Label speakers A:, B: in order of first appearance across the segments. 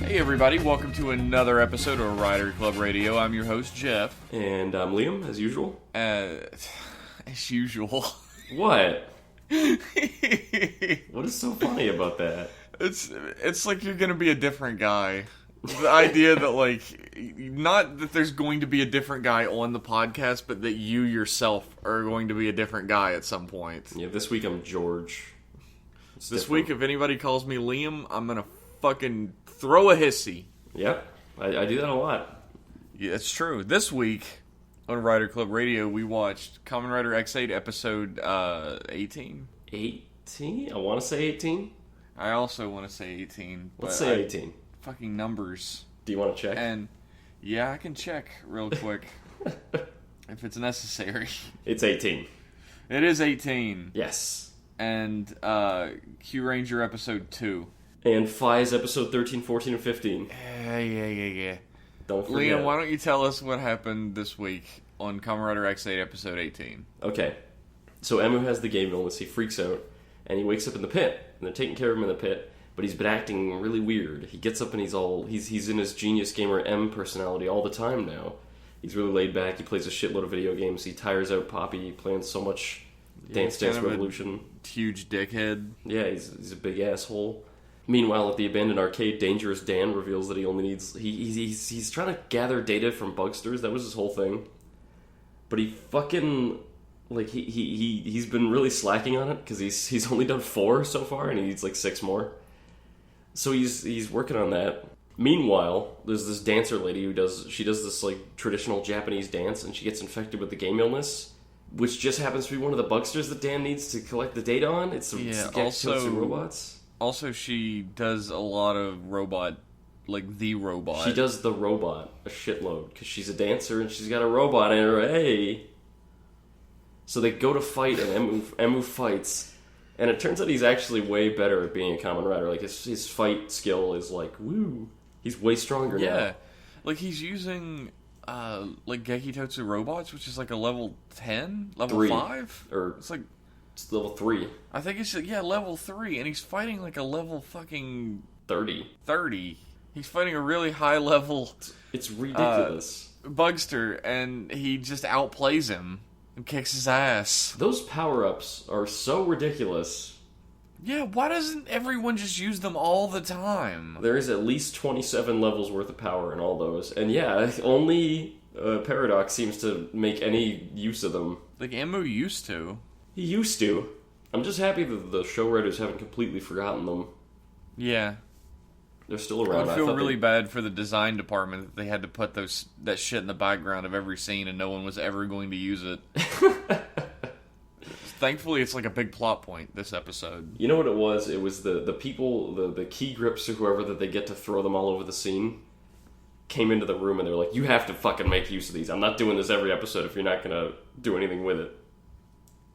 A: Hey everybody, welcome to another episode of Rider Club Radio. I'm your host, Jeff.
B: And I'm Liam, as usual.
A: As usual.
B: What? What is so funny about that?
A: It's like you're gonna be a different guy. The idea that, like, not that there's going to be a different guy on the podcast, but that you yourself are going to be a different guy at some point.
B: Yeah, this week I'm George.
A: This week, if anybody calls me Liam, I'm gonna fucking throw a hissy.
B: Yep, I do that a lot.
A: Yeah, it's true. This week on Rider Club Radio, we watched Kamen Rider X8 episode 18.
B: 18? I want to say 18.
A: I also want to say 18.
B: Let's say 18.
A: Fucking numbers.
B: Do you want to check?
A: And yeah, I can check real quick if it's necessary.
B: It's 18.
A: It is 18.
B: Yes.
A: And Q Ranger episode 2.
B: And Fi's episode 13, 14, and 15.
A: Yeah.
B: Don't forget.
A: Liam, why don't you tell us what happened this week on Kamen Rider X8 episode 18?
B: Okay. So Emu has the game illness. He freaks out. And he wakes up in the pit. And they're taking care of him in the pit. But he's been acting really weird. He gets up and he's in his Genius Gamer M personality all the time now. He's really laid back. He plays a shitload of video games. He tires out Poppy playing so much Dance Revolution.
A: Huge dickhead.
B: Yeah, he's a big asshole. Meanwhile, at the abandoned arcade, Dangerous Dan reveals that he only needs... He's trying to gather data from bugsters. That was his whole thing. But he fucking... Like, he's been really slacking on it, because he's only done 4 so far, and he needs, like, 6 more. So he's working on that. Meanwhile, there's this dancer lady who does this, like, traditional Japanese dance, and she gets infected with the game illness, which just happens to be one of the bugsters that Dan needs to collect the data on. It's also robots.
A: Also, she does a lot of robot, like the robot.
B: She does the robot a shitload, because she's a dancer and she's got a robot in her. Hey! So they go to fight, and Emu fights, and it turns out he's actually way better at being a Kamen Rider. Like, his fight skill is like, woo! He's way stronger now.
A: Yeah. Like, he's using, like, Gekitotsu robots, which is like a level 10? Level
B: 3.
A: 5?
B: Or
A: it's like...
B: It's level 3.
A: I think it's, level 3, and he's fighting like a level fucking...
B: 30.
A: He's fighting a really high level...
B: It's ridiculous.
A: Bugster, and he just outplays him and kicks his ass.
B: Those power-ups are so ridiculous.
A: Yeah, why doesn't everyone just use them all the time?
B: There is at least 27 levels worth of power in all those. And yeah, only Paradox seems to make any use of them.
A: Like, Emu used to.
B: He used to. I'm just happy that the show writers haven't completely forgotten them.
A: Yeah.
B: They're still around.
A: I feel really bad for the design department that they had to put that shit in the background of every scene and no one was ever going to use it. Thankfully, it's like a big plot point, this episode.
B: You know what it was? It was the people, the key grips or whoever that they get to throw them all over the scene came into the room and they were like, you have to fucking make use of these. I'm not doing this every episode if you're not going to do anything with it.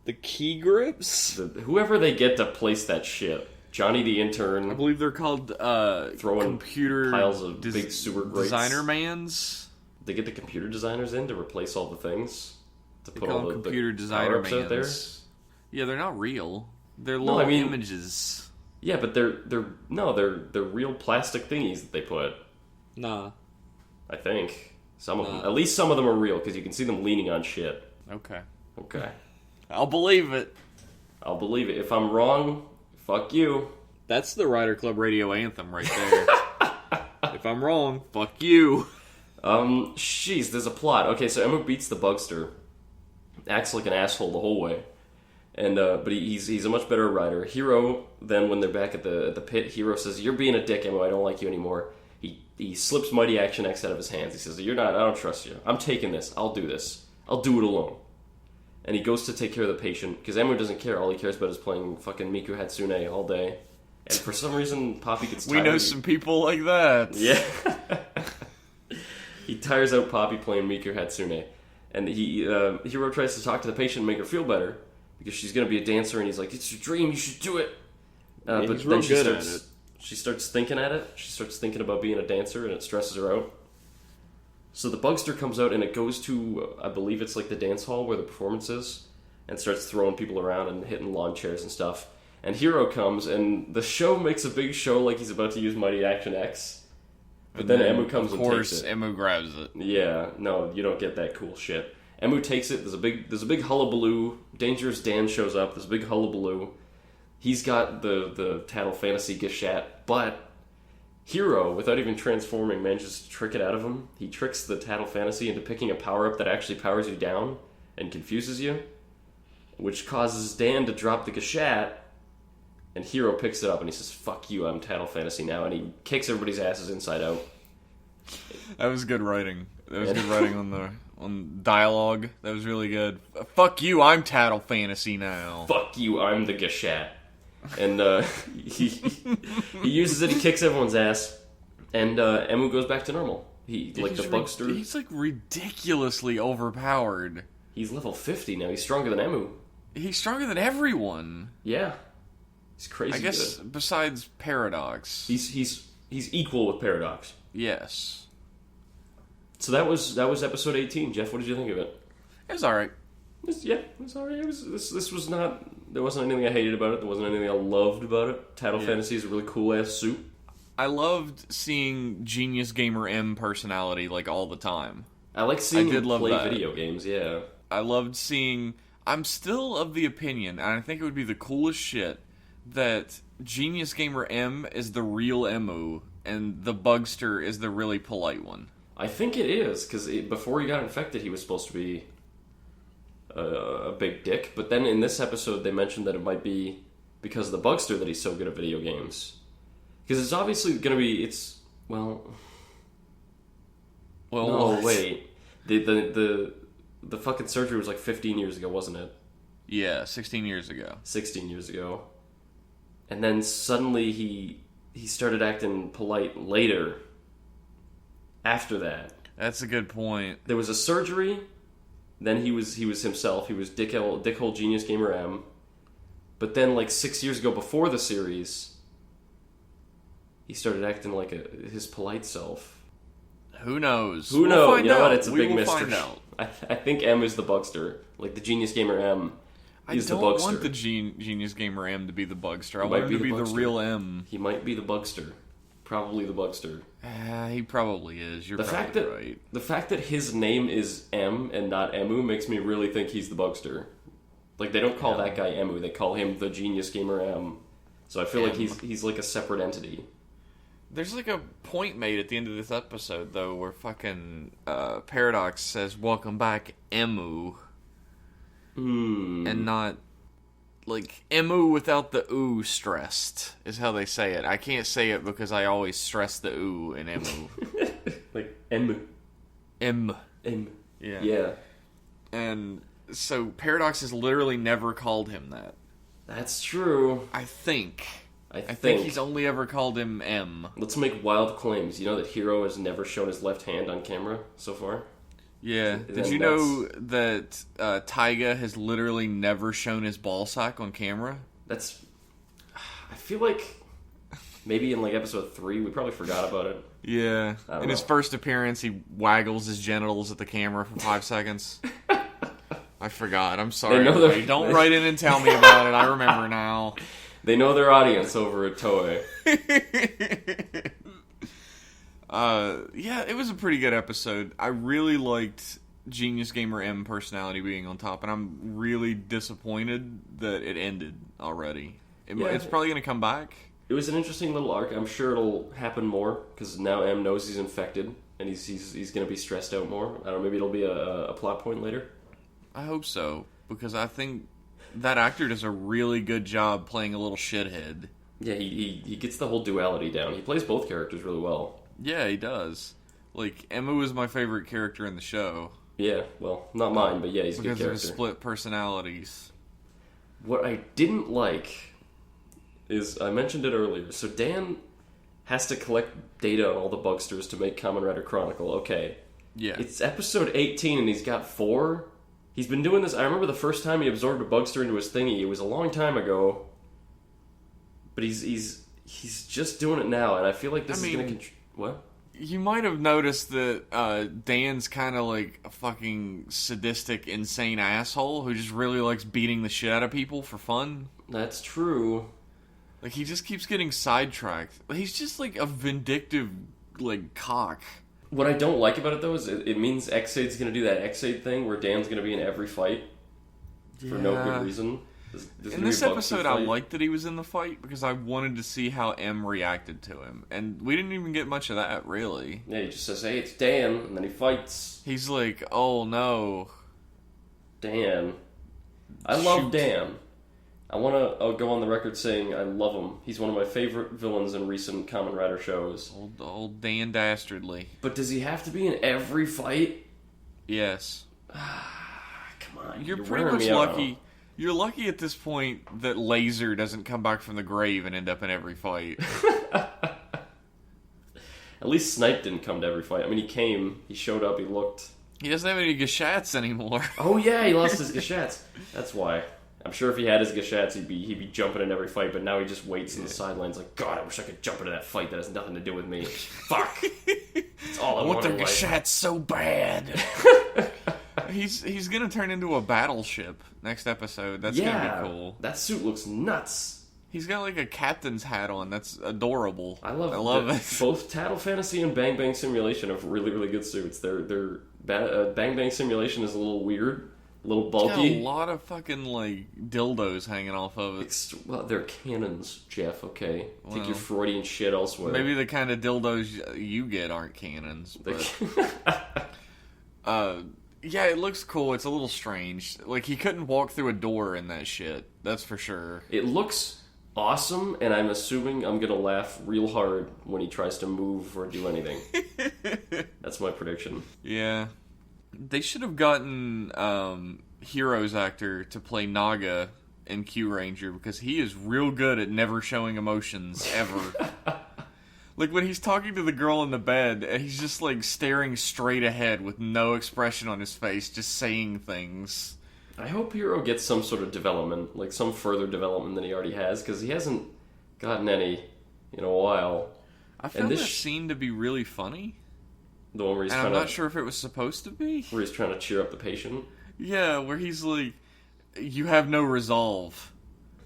A: The key grips?
B: Whoever they get to place that shit. Johnny the intern.
A: I believe they're called
B: throwing
A: computer
B: piles of big sewer grates.
A: Designer mans.
B: They get the computer designers in to replace all the things. To put all the
A: computer designer mans
B: out there.
A: Yeah, they're not real. They're little images.
B: Yeah, but they're real plastic thingies that they put.
A: Nah.
B: I think some of them. At least some of them are real because you can see them leaning on shit.
A: Okay. I'll believe it.
B: I'll believe it. If I'm wrong, fuck you.
A: That's the Rider Club Radio anthem right there. If I'm wrong, fuck you.
B: Jeez, there's a plot. Okay, so Emma beats the bugster. Acts like an asshole the whole way. And but he's a much better rider. Hero, then when they're back at the pit, Hero says, "You're being a dick, Emma. I don't like you anymore." He slips Mighty Action X out of his hands. He says, "I don't trust you. I'm taking this. I'll do this. I'll do it alone." And he goes to take care of the patient, because Emu doesn't care. All he cares about is playing fucking Miku Hatsune all day. And for some reason, Poppy gets tired.
A: We know some people like that.
B: Yeah. He tires out Poppy playing Miku Hatsune. And Hero tries to talk to the patient and make her feel better, because she's going to be a dancer, and he's like, "It's your dream, you should do it."
A: But then
B: she starts thinking at it. She starts thinking about being a dancer, and it stresses her out. So the bugster comes out, and it goes to, I believe it's like the dance hall where the performance is, and starts throwing people around and hitting lawn chairs and stuff. And Hero comes, and the show makes a big show like he's about to use Mighty Action X. But then Emu comes and takes it.
A: Of course, Emu grabs it.
B: Yeah, no, you don't get that cool shit. Emu takes it. There's a big hullabaloo. Dangerous Dan shows up. There's a big hullabaloo. He's got the Tattle Fantasy Gashat, but Hero, without even transforming, manages to trick it out of him. He tricks the Tattle Fantasy into picking a power-up that actually powers you down and confuses you, which causes Dan to drop the Gashat, and Hero picks it up and he says, "Fuck you, I'm Tattle Fantasy now," and he kicks everybody's asses inside out.
A: That was good writing. That was good writing on dialogue. That was really good. Fuck you, I'm Tattle Fantasy now.
B: Fuck you, I'm the Gashat. And he uses it, he kicks everyone's ass, and Emu goes back to normal. The Bugster.
A: He's like ridiculously overpowered.
B: He's level 50 now. He's stronger than Emu.
A: He's stronger than everyone.
B: Yeah. He's crazy.
A: I guess
B: good.
A: Besides Paradox.
B: He's equal with Paradox.
A: Yes.
B: So that was episode 18. Jeff, what did you think of it?
A: It was alright.
B: It was alright. This was not... There wasn't anything I hated about it. There wasn't anything I loved about it. Tattle Fantasy is a really cool-ass suit.
A: I loved seeing Genius Gamer M personality, like, all the time.
B: I like seeing him play video games, yeah.
A: I loved seeing... I'm still of the opinion, and I think it would be the coolest shit, that Genius Gamer M is the real Emu, and the Bugster is the really polite one.
B: I think it is, because before he got infected, he was supposed to be a big dick. But then in this episode, they mentioned that it might be because of the Bugster that he's so good at video games. Because it's obviously going to be... Well, no, wait. The fucking surgery was like 15 years ago, wasn't it?
A: Yeah, 16 years ago.
B: 16 years ago. And then suddenly he started acting polite later. After that.
A: That's a good point.
B: There was a surgery, then he was himself. He was Dickhole Genius Gamer M. But then, like 6 years ago, before the series, he started acting like his polite self.
A: Who knows?
B: Who knows? You know what? It's a big
A: mystery.
B: Find out. I think M is the Bugster. Like the Genius Gamer M is the Bugster. I don't
A: want the Genius Gamer M to be the Bugster. I want him to be the real M.
B: He might be the Bugster. Probably the Bugster.
A: He probably is. You're probably right.
B: The fact that his name is M and not Emu makes me really think he's the Bugster. Like, they don't call that guy Emu. They call him the Genius Gamer M. So I feel like he's like a separate entity.
A: There's like a point made at the end of this episode, though, where fucking Paradox says, "Welcome back, Emu." And not... Like, Emu without the ooh stressed is how they say it. I can't say it because I always stress the ooh in Emu.
B: Like, Emu.
A: M.
B: Yeah.
A: And so Paradox has literally never called him that.
B: That's true.
A: I think he's only ever called him M.
B: Let's make wild claims. You know that Hero has never shown his left hand on camera so far?
A: Yeah. Did you know that Taiga has literally never shown his ball sack on camera?
B: I feel like maybe in like episode 3 we probably forgot about it.
A: Yeah. In his first appearance, he waggles his genitals at the camera for 5 seconds. I forgot. I'm sorry. Don't write in and tell me about it. I remember now.
B: They know their audience over at Toei.
A: Yeah, it was a pretty good episode. I really liked Genius Gamer M personality being on top, and I'm really disappointed that it ended already. It's probably going to come back. It
B: was an interesting little arc. I'm sure it'll happen more, because now M knows he's infected, and he's going to be stressed out more. I don't know, maybe it'll be a plot point later.
A: I hope so, because I think that actor does a really good job playing a little shithead.
B: Yeah, he gets the whole duality down. He plays both characters really well.
A: Yeah, he does. Like, Emu is my favorite character in the show.
B: Yeah, well, not mine, but yeah, he's a good character.
A: Because of his split personalities.
B: What I didn't like is, I mentioned it earlier, so Dan has to collect data on all the Bugsters to make Kamen Rider Chronicle. Okay.
A: Yeah.
B: It's episode 18 and he's got 4. He's been doing this, I remember the first time he absorbed a Bugster into his thingy, it was a long time ago. But he's just doing it now, and I feel like this is going to... What?
A: You might have noticed that Dan's kind of like a fucking sadistic, insane asshole who just really likes beating the shit out of people for fun.
B: That's true.
A: Like, he just keeps getting sidetracked. He's just like a vindictive like cock.
B: What I don't like about it though is it means X-Aid's going to do that X-Aid thing where Dan's going to be in every fight for no good reason.
A: In this episode, I liked that he was in the fight because I wanted to see how M reacted to him, and we didn't even get much of that, really.
B: Yeah, he just says, "Hey, it's Dan," and then he fights.
A: He's like, "Oh no,
B: Dan." I love Dan. I want to go on the record saying I love him. He's one of my favorite villains in recent Kamen Rider shows.
A: Old Dan Dastardly.
B: But does he have to be in every fight?
A: Yes.
B: Come on,
A: you're pretty much lucky. You're lucky at this point that Laser doesn't come back from the grave and end up in every fight.
B: At least Snipe didn't come to every fight. I mean, he showed up, he looked.
A: He doesn't have any gashats anymore.
B: Oh yeah, he lost his gashats. That's why. I'm sure if he had his gashats, he'd be jumping in every fight, but now he just waits in the sidelines like, God, I wish I could jump into that fight that has nothing to do with me. Fuck. That's all I want
A: the
B: in life.
A: gashats so bad. He's gonna turn into a battleship next episode. That's gonna be cool.
B: That suit looks nuts.
A: He's got like a captain's hat on. That's adorable.
B: I love it. Both Tattle Fantasy and Bang Bang Simulation have really, really good suits. Bang Bang Simulation is a little weird, a little bulky.
A: Got a lot of fucking like dildos hanging off of it.
B: Well, they're cannons, Jeff. Okay, take your Freudian shit elsewhere.
A: Maybe the kind of dildos you get aren't cannons, but. Yeah, it looks cool. It's a little strange. Like, he couldn't walk through a door in that shit. That's for sure.
B: It looks awesome, and I'm assuming I'm gonna laugh real hard when he tries to move or do anything. That's my prediction.
A: Yeah. They should have gotten Hero's actor to play Naga in Q Ranger, because he is real good at never showing emotions, ever. Like, when he's talking to the girl in the bed, and he's just, like, staring straight ahead with no expression on his face, just saying things.
B: I hope Hero gets some sort of development, like some further development than he already has, because he hasn't gotten any in a while.
A: I found this scene to be really funny.
B: The one where he's
A: I'm not sure if it was supposed to be.
B: Where he's trying to cheer up the patient?
A: Yeah, where he's like, you have no resolve.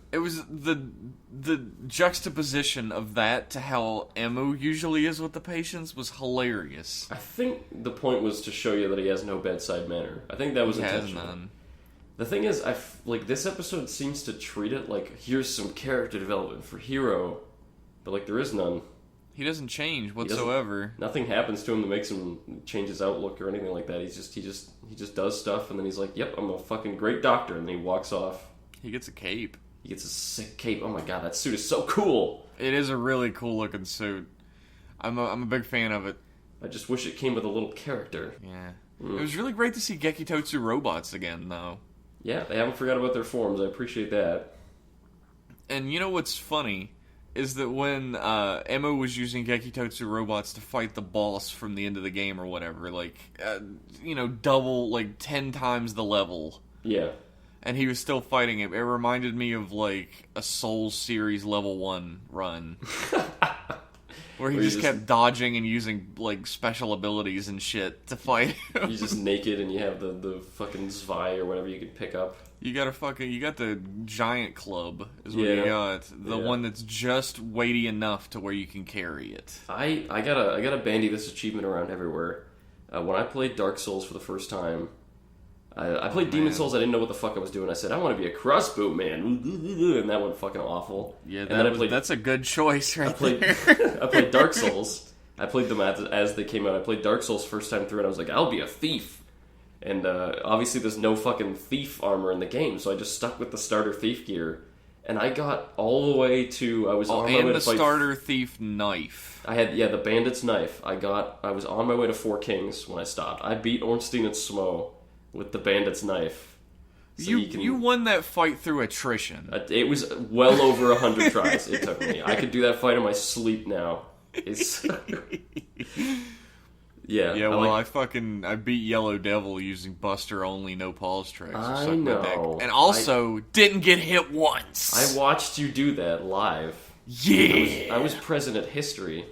A: It was the juxtaposition of that to how Emu usually is with the patients was hilarious.
B: I think the point was to show you that he has no bedside manner. I think that was intentional.
A: Has none.
B: The thing is, this episode seems to treat it like, here's some character development for Hero, but like there is none.
A: He doesn't change whatsoever.
B: Nothing happens to him that makes him change his outlook or anything like that. He just does stuff, and then he's like, "Yep, I'm a fucking great doctor," and then he walks off.
A: He gets a cape.
B: He gets a sick cape. Oh my god, that suit is so cool.
A: It is a really cool looking suit. I'm a big fan of it.
B: I just wish it came with a little character.
A: Yeah. It was really great to see Gekitotsu robots again, though.
B: Yeah, they haven't forgot about their forms. I appreciate that.
A: And you know what's funny is that when Emma was using Gekitotsu robots to fight the boss from the end of the game or whatever, like, double, like, 10 times the level.
B: Yeah.
A: And he was still fighting him. It reminded me of, like, a Souls series level 1 run. Where he just kept dodging and using, like, special abilities and shit to fight him.
B: You're just naked and you have the fucking Zwei or whatever you can pick up.
A: You got the giant club is what you got. The one that's just weighty enough to where you can carry it.
B: I gotta bandy this achievement around everywhere. When I played Dark Souls for the first time, I played Demon Souls. I didn't know what the fuck I was doing. I said, I want to be a crossbow man, and that went fucking awful.
A: Yeah, that's a good choice, right?
B: I played Dark Souls. I played them as they came out. I played Dark Souls first time through, and I was like, I'll be a thief. And obviously, there's no fucking thief armor in the game, so I just stuck with the starter thief gear. And I got all the way to on my way to fight
A: starter thief knife.
B: I had the bandit's knife. I was on my way to Four Kings when I stopped. I beat Ornstein and Smo with the bandit's knife.
A: So you won that fight through attrition.
B: It was well over 100 tries it took me. I could do that fight in my sleep now. Yeah.
A: Yeah, well, I beat Yellow Devil using Buster only, no pause tricks.
B: I know.
A: And also, didn't get hit once.
B: I watched you do that live.
A: Yeah.
B: I was present at history.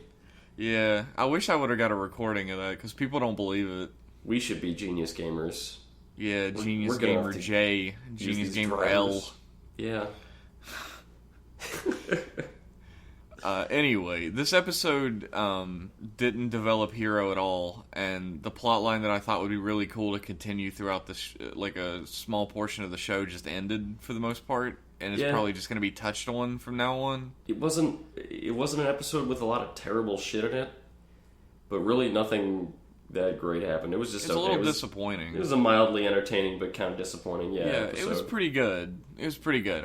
A: Yeah, I wish I would have got a recording of that, because people don't believe it.
B: We should be Genius Gamers.
A: Yeah, Genius Gamer J, Genius Gamer L.
B: Yeah.
A: Anyway, this episode didn't develop Hero at all, and the plot line that I thought would be really cool to continue throughout the like a small portion of the show just ended for the most part, and it's probably just going to be touched on from now on.
B: It wasn't an episode with a lot of terrible shit in it, but really nothing that great happened. It was just
A: a little disappointing.
B: It was a mildly entertaining but kind of disappointing.
A: Episode. It was pretty good.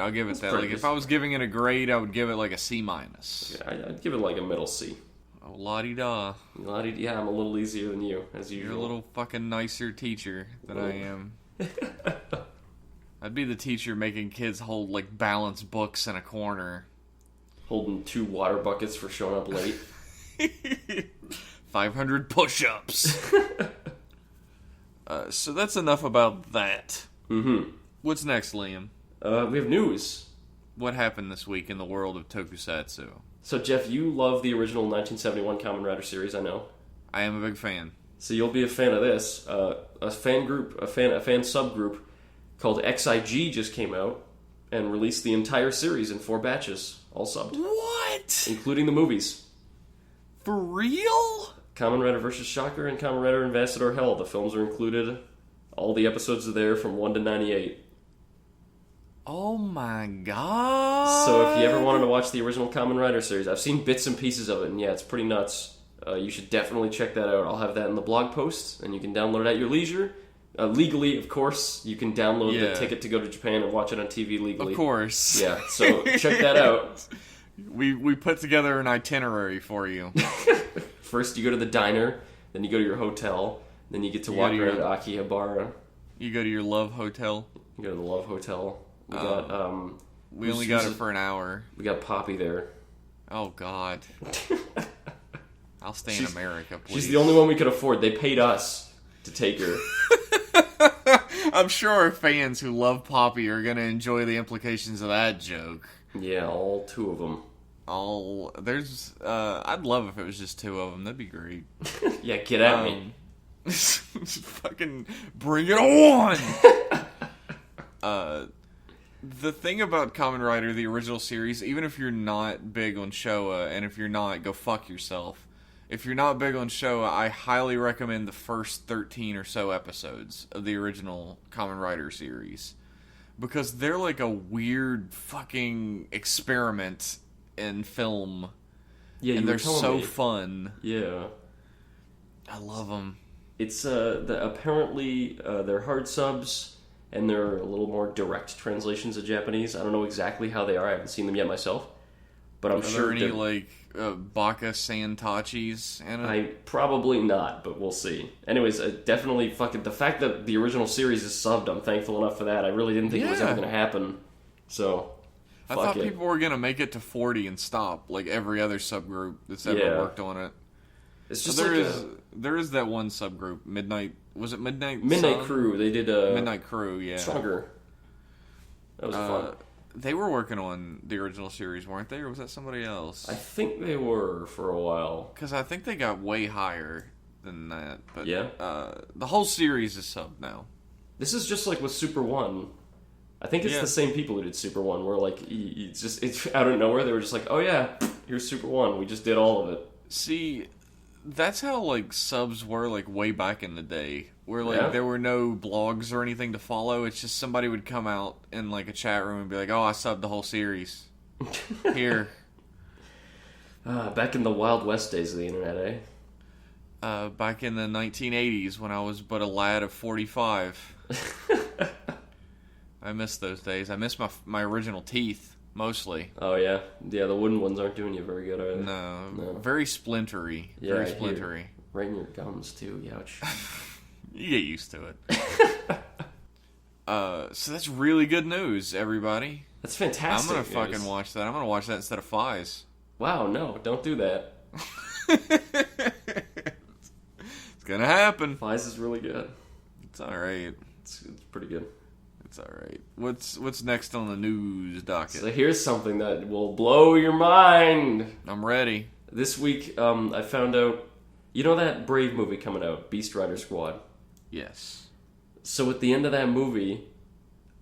A: I'll give it that. Like if I was giving it a grade, I would give it like a C-.
B: Yeah, I'd give it like a middle C.
A: Oh, la-di-da.
B: Yeah, I'm a little easier than you, as usual.
A: You're a little fucking nicer teacher than I am. I'd be the teacher making kids hold like balanced books in a corner.
B: Holding 2 water buckets for showing up late.
A: 500 push-ups. So that's enough about that.
B: Mm-hmm.
A: What's next, Liam?
B: We have news.
A: What happened this week in the world of tokusatsu?
B: So, Jeff, you love the original 1971 Kamen Rider series, I know.
A: I am a big fan.
B: So you'll be a fan of this. A fan subgroup called XIG just came out and released the entire series in 4 batches, all subbed.
A: What?
B: Including the movies.
A: For real?
B: Kamen Rider vs. Shocker and Kamen Rider Ambassador Hell. The films are included. All the episodes are there from 1 to 98.
A: Oh my god.
B: So if you ever wanted to watch the original Kamen Rider series, I've seen bits and pieces of it, and yeah, it's pretty nuts. You should definitely check that out. I'll have that in the blog post, and you can download it at your leisure. Legally, of course, you can download the ticket to go to Japan and watch it on TV legally.
A: Of course.
B: Yeah, so check that out.
A: We put together an itinerary for you.
B: First, you go to the diner, then you go to your hotel, then you get to walk around Akihabara.
A: You go to your love hotel.
B: You go to the Love Hotel.
A: We only got it for an hour.
B: We got Poppy there.
A: Oh, God. I'll stay in America, please.
B: She's the only one we could afford. They paid us to take her.
A: I'm sure our fans who love Poppy are going to enjoy the implications of that joke.
B: Yeah, all 2 of them.
A: I'd love if it was just 2 of them. That'd be great.
B: Yeah, get at me.
A: Fucking bring it on! The thing about Kamen Rider, the original series, even if you're not big on Showa, and if you're not, go fuck yourself. If you're not big on Showa, I highly recommend the first 13 or so episodes of the original Kamen Rider series. Because they're like a weird fucking experiment in film.
B: Yeah,
A: and they're so fun.
B: Yeah.
A: I love them.
B: It's, apparently, they're hard subs, and they're a little more direct translations of Japanese. I don't know exactly how they are. I haven't seen them yet myself. But I'm sure
A: there any, like, Baka Santachis in it?
B: Probably not, but we'll see. Anyways, definitely fucking... The fact that the original series is subbed, I'm thankful enough for that. I really didn't think it was ever going to happen. So,
A: I thought people were going to make it to 40 and stop, like every other subgroup that's ever worked on it.
B: It's just
A: there is that one subgroup, Midnight... Was it Midnight
B: Sun? Crew. They did
A: Midnight Crew, yeah.
B: Stronger. That was fun.
A: They were working on the original series, weren't they? Or was that somebody else?
B: I think they were for a while.
A: Because I think they got way higher than that. But
B: yeah.
A: The whole series is subbed now.
B: This is just like with Super 1. I think it's the same people who did Super 1, where like it's out of nowhere. They were just like, oh yeah, here's Super 1. We just did all of it.
A: See... That's how, like, subs were, like, way back in the day. Where, like, there were no blogs or anything to follow. It's just somebody would come out in, like, a chat room and be like, oh, I subbed the whole series. Here.
B: Back in the Wild West days of the internet, eh?
A: Back in the 1980s when I was but a lad of 45. I miss those days. I miss my original teeth. Mostly.
B: Oh, yeah? Yeah, the wooden ones aren't doing you very good, are they?
A: No. Very splintery.
B: Yeah,
A: very splintery.
B: Right in your gums, too. Ouch.
A: You get used to it. So that's really good news, everybody.
B: That's fantastic.
A: I'm going to fucking watch that. I'm going to watch that instead of Fies.
B: Wow, no. Don't do that.
A: It's going to happen.
B: Fies is really good.
A: It's alright.
B: It's pretty good.
A: It's alright. What's next on the news docket?
B: So here's something that will blow your mind.
A: I'm ready.
B: This week, I found out... You know that Brave movie coming out? Beast Rider Squad?
A: Yes.
B: So at the end of that movie,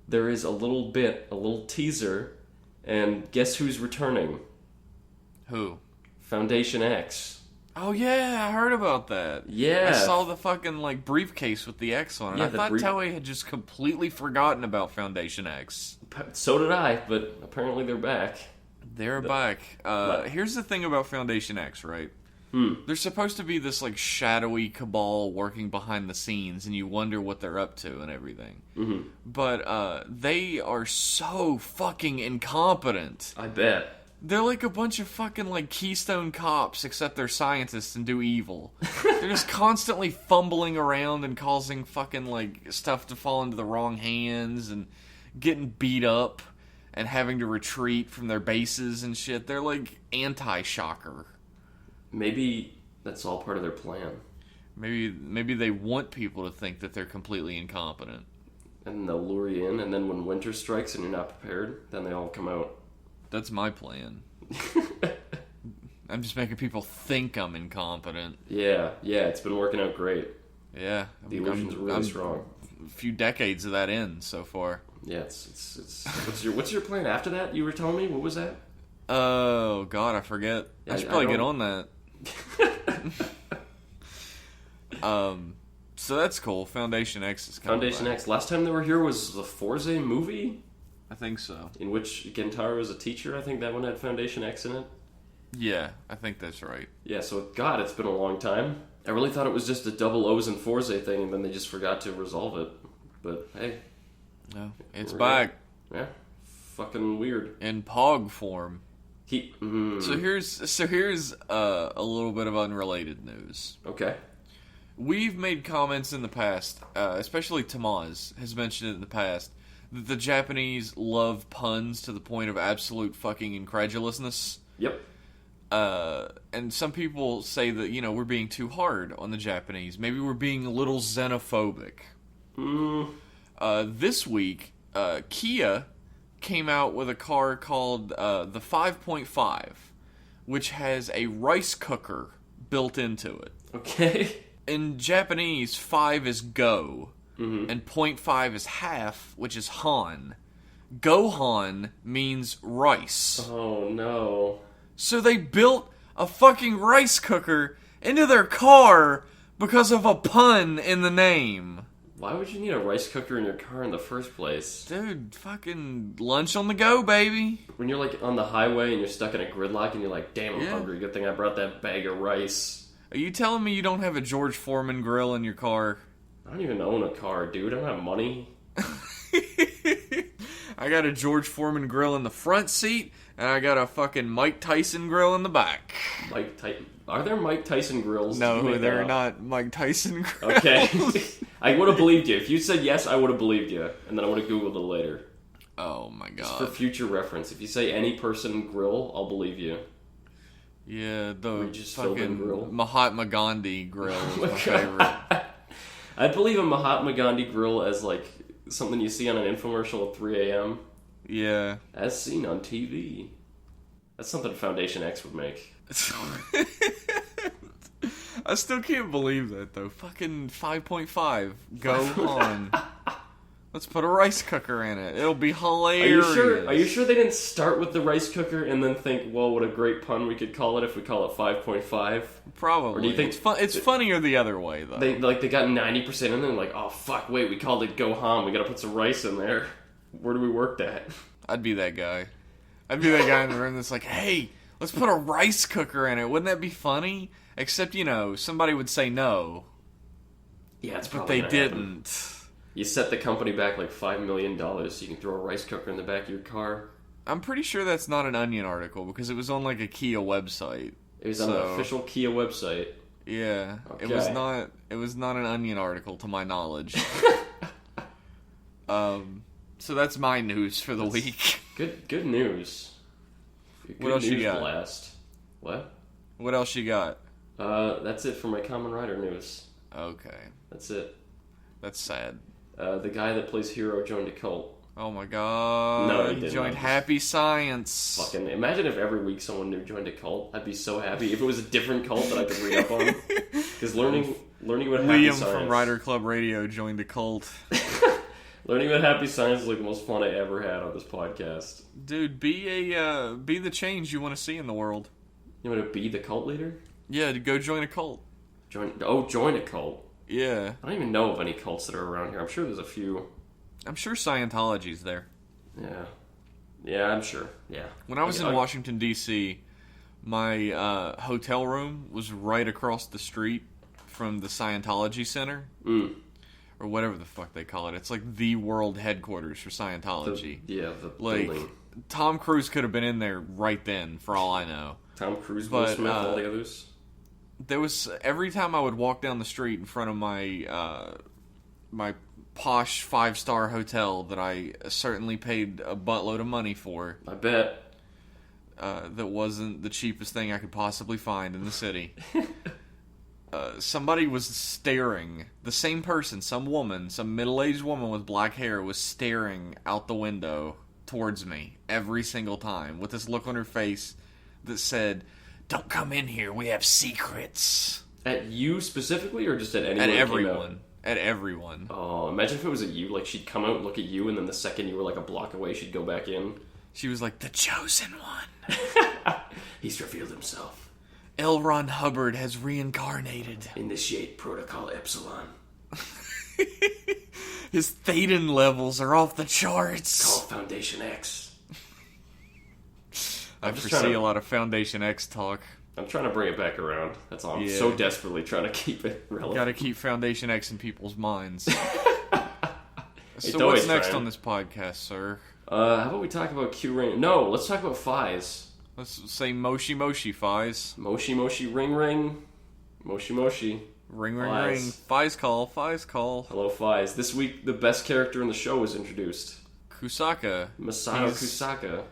B: there is a little teaser, and guess who's returning?
A: Who?
B: Foundation X.
A: Oh yeah, I heard about that.
B: Yeah.
A: I saw the fucking like briefcase with the X on it.
B: Yeah,
A: I thought Toei had just completely forgotten about Foundation X.
B: So did I, but apparently they're back.
A: They're back. Here's the thing about Foundation X, right? There's supposed to be this like shadowy cabal working behind the scenes, and you wonder what they're up to and everything.
B: Mm-hmm.
A: But they are so fucking incompetent.
B: I bet.
A: They're like a bunch of fucking like Keystone Cops, except they're scientists and do evil. They're just constantly fumbling around and causing fucking like stuff to fall into the wrong hands and getting beat up and having to retreat from their bases and shit. They're like anti-Shocker.
B: Maybe that's all part of their plan.
A: Maybe they want people to think that they're completely incompetent.
B: And they'll lure you in, and then when winter strikes and you're not prepared, then they all come out.
A: That's my plan. I'm just making people think I'm incompetent.
B: Yeah, it's been working out great.
A: Yeah.
B: The illusion's really strong.
A: A few decades of that in so far.
B: Yeah, it's what's your plan after that? You were telling me, what was that?
A: Oh God, I forget.
B: Yeah,
A: I should probably get on that. So that's cool. Foundation X is coming
B: Foundation
A: back.
B: X. Last time they were here was the Forza movie,
A: I think so.
B: in which Gentaro was a teacher. I think that one had Foundation X in it.
A: Yeah, I think that's right.
B: Yeah, so God, it's been a long time. I really thought it was just a double O's and Forza thing, and then they just forgot to resolve it. But hey,
A: No, it's back
B: yeah, fucking weird.
A: in Pog form.
B: So
A: So here's a little bit of unrelated news.
B: okay.
A: We've made comments in the past, especially Tamaz has mentioned it in the past, that the Japanese love puns to the point of absolute fucking incredulousness.
B: Yep.
A: And some people say that, we're being too hard on the Japanese. Maybe we're being a little xenophobic. This week, Kia came out with a car called the 5.5, which has a rice cooker built into it.
B: Okay.
A: In Japanese, 5 is go, and 0.5 is half, which is han. Gohan means rice.
B: Oh no.
A: So they built a fucking rice cooker into their car because of a pun in the name.
B: Why would you need a rice cooker in your car in the first place?
A: Dude, fucking lunch on the go, baby.
B: When you're like on the highway and you're stuck in a gridlock and you're like, damn, I'm
A: Yeah.
B: hungry. Good thing I brought that bag of rice.
A: Are you telling me you don't have a George Foreman grill in your car?
B: I don't even own a car, dude. I don't have money.
A: I got a George Foreman grill in the front seat, and I got a fucking Mike Tyson grill in the back.
B: Are there Mike Tyson grills?
A: No, they're not Mike Tyson grills.
B: Okay. I would have believed you. If you said yes, I would have believed you. And then I would have Googled it later.
A: Oh my god.
B: Just for future reference. If you say any person grill, I'll believe you.
A: Yeah, the
B: Regis Philbin grill.
A: fucking Mahatma Gandhi grill is my favorite.
B: I'd believe a Mahatma Gandhi grill as like something you see on an infomercial at 3 a.m.
A: Yeah.
B: As seen on TV. That's something Foundation X would make.
A: I still can't believe that though. Fucking 5.5. Go on. Let's put a rice cooker in it. It'll be hilarious.
B: Are you sure they didn't start with the rice cooker and then think, well, what a great pun we could call it if we call it 5.5?
A: Probably.
B: Or do you think
A: it's funnier the other way though?
B: They got 90% and then like, oh fuck, wait, we called it Gohan. We got to put some rice in there. Where do we work that?
A: I'd be that guy. I'd be that guy in the room that's like, hey, let's put a rice cooker in it. Wouldn't that be funny? Except, somebody would say no.
B: Yeah, it's
A: But
B: probably
A: they
B: gonna happen.
A: didn't.
B: You set the company back like $5 million so you can throw a rice cooker in the back of your car.
A: I'm pretty sure that's not an Onion article because it was on like a Kia website.
B: It was on the official Kia website.
A: Yeah,
B: Okay.
A: It was not an Onion article to my knowledge. So that's my news for the week.
B: Good news.
A: What else you
B: news
A: got?
B: Blast. What?
A: What else you got?
B: That's it for my Kamen Rider news.
A: Okay,
B: That's it.
A: that's sad.
B: The guy that plays Hero joined a cult.
A: Oh my god.
B: No, he
A: He
B: didn't.
A: joined Happy Science.
B: Fucking imagine if every week someone new joined a cult. I'd be so happy if it was a different cult that I could read up on. Because learning what Happy
A: Liam
B: Science,
A: from Rider Club Radio joined a cult.
B: learning what Happy Science is like the most fun I ever had on this podcast.
A: Dude, be the change you want to see in the world.
B: You want to be the cult leader?
A: Yeah, to go join a cult.
B: Join a cult.
A: Yeah.
B: I don't even know of any cults that are around here. I'm sure there's a few.
A: I'm sure Scientology's there.
B: Yeah. Yeah, I'm sure. Yeah.
A: When I was in Washington, D.C., my hotel room was right across the street from the Scientology Center. Or whatever the fuck they call it. It's like the world headquarters for Scientology.
B: The
A: like,
B: building.
A: Tom Cruise could have been in there right then, for all I know.
B: Tom Cruise, Will Smith, all the others?
A: There was, every time I would walk down the street in front of my my posh 5-star hotel that I certainly paid a buttload of money for.
B: I bet.
A: That wasn't the cheapest thing I could possibly find in the city. Somebody was staring. The same person, some woman, some middle-aged woman with black hair was staring out the window towards me every single time with this look on her face that said, "Don't come in here, we have secrets."
B: At you specifically, or just at anyone?
A: At everyone. At everyone.
B: Oh, imagine if it was at you. Like, she'd come out and look at you, and then the second you were like a block away, she'd go back in.
A: She was like, "The chosen one."
B: He's revealed himself.
A: L. Ron Hubbard has reincarnated.
B: Initiate Protocol Epsilon.
A: His Thetan levels are off the charts.
B: Call Foundation X.
A: I foresee a lot of Foundation X talk.
B: I'm trying to bring it back around. That's all. I'm so desperately trying to keep it relevant.
A: Gotta keep Foundation X in people's minds. So what's next on this podcast, sir?
B: How about we talk about Q-Ring? No, let's talk about Fies.
A: Let's say Moshi Moshi, Fies.
B: Moshi Moshi, ring ring. Moshi Moshi.
A: Ring ring ring. Fies call, Fies call.
B: Hello, Fies. This week, the best character in the show was introduced.
A: Kusaka.
B: Masato Kusaka.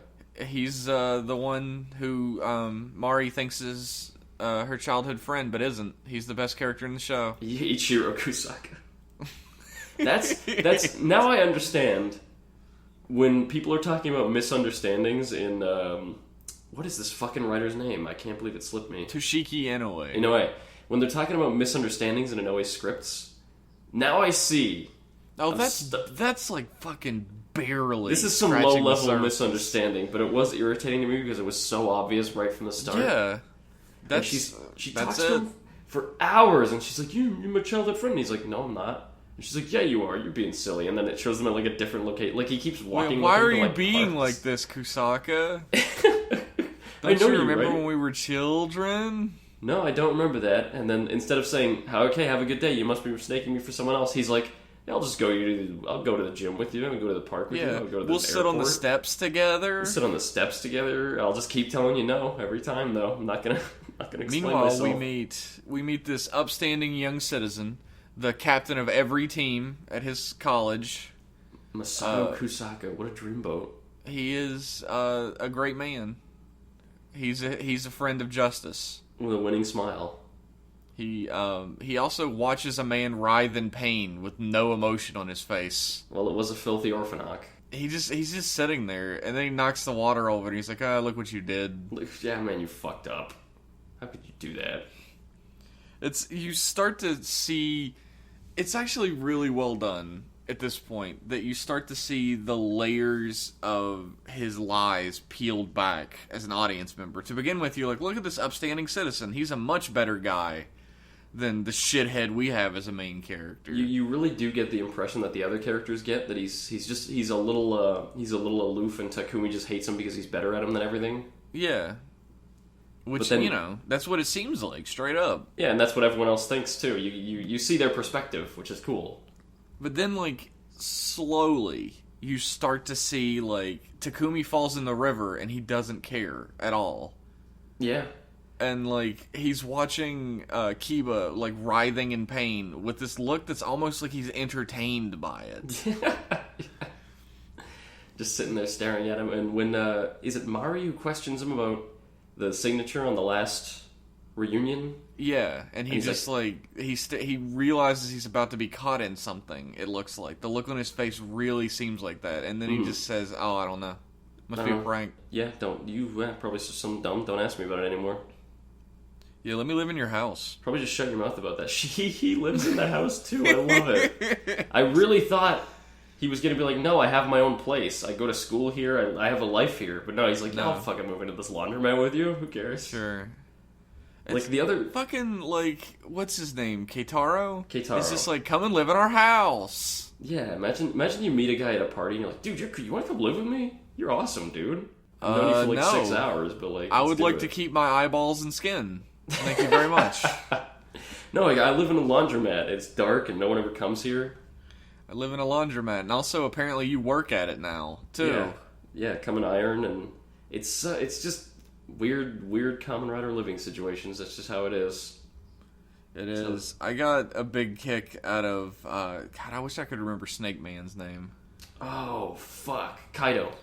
A: He's the one who Mari thinks is her childhood friend, but isn't. He's the best character in the show.
B: Ichiro Kusaka. That's now I understand when people are talking about misunderstandings in what is this fucking writer's name? I can't believe it slipped me.
A: Toshiki Inoue.
B: Inoue. When they're talking about misunderstandings in Inoue scripts, now I see.
A: Oh, that's like fucking barely.
B: This is some low-level misunderstanding, but it was irritating to me because it was so obvious right from the start.
A: Yeah.
B: She talks to him for hours, and she's like, you're my childhood friend. And he's like, no, I'm not. And she's like, yeah, you are. You're being silly. And then it shows them at like a different location. Like he keeps walking.
A: Why are you
B: like,
A: being
B: parks.
A: like this, Kusaka?
B: Don't
A: you remember when we were children?
B: No, I don't remember that. And then instead of saying, okay, have a good day, you must be mistaking me for someone else, he's like, yeah, I'll just go to the gym with you. I'll go to the park with you. I'll go to the
A: We'll sit on the steps together.
B: We'll sit on the steps together. I'll just keep telling you no every time, though. I'm not gonna explain
A: Meanwhile,
B: myself.
A: we meet this upstanding young citizen, the captain of every team at his college.
B: Masato Kusaka, what a dreamboat.
A: He is a great man. He's a friend of justice.
B: With a winning smile.
A: He also watches a man writhe in pain with no emotion on his face.
B: Well, it was a filthy orphanok.
A: He's just sitting there, and then he knocks the water over, and he's like, "Ah, look what you did."
B: Yeah, man, you fucked up. How could you do that?
A: You start to see. It's actually really well done at this point, that you start to see the layers of his lies peeled back as an audience member. To begin with, you're like, look at this upstanding citizen. He's a much better guy than the shithead we have as a main character.
B: You really do get the impression that the other characters get, that he's a little aloof, and Takumi just hates him because he's better at him than everything.
A: Yeah. Which, then, that's what it seems like, straight up.
B: Yeah, and that's what everyone else thinks, too. You see their perspective, which is cool.
A: But then, like, slowly, you start to see, like, Takumi falls in the river, and he doesn't care at all.
B: Yeah.
A: And, like, he's watching Kiva, like, writhing in pain with this look that's almost like he's entertained by it.
B: Yeah. Just sitting there staring at him. And when, is it Mari who questions him about the signature on the last reunion?
A: Yeah, and he just, he realizes he's about to be caught in something, it looks like. The look on his face really seems like that. And then he just says, oh, I don't know. Must be a prank.
B: Yeah, probably something dumb. Don't ask me about it anymore.
A: Yeah, let me live in your house.
B: Probably just shut your mouth about that. He lives in the house, too. I love it. I really thought He was gonna be like, no, I have my own place. I go to school here. I have a life here. But no, he's like, no, I'll fucking move into this laundromat with you. Who cares?
A: Sure.
B: Like the other
A: fucking like what's his name? Keitaro?
B: Keitaro.
A: It's just like come and live in our house.
B: Yeah, imagine you meet a guy at a party and you're like, dude, you want to come live with me? You're awesome, dude. I've known you for like 6 hours, but like
A: I would like to keep my eyeballs and skin. Thank you very much.
B: No, like, I live in a laundromat. It's dark and no one ever comes here.
A: I live in a laundromat, and also apparently you work at it now too.
B: Yeah, come and iron, and it's just weird Kamen Rider living situations. That's just how it is.
A: It is. I got a big kick out of God. I wish I could remember Snake Man's name.
B: Oh fuck, Kaido.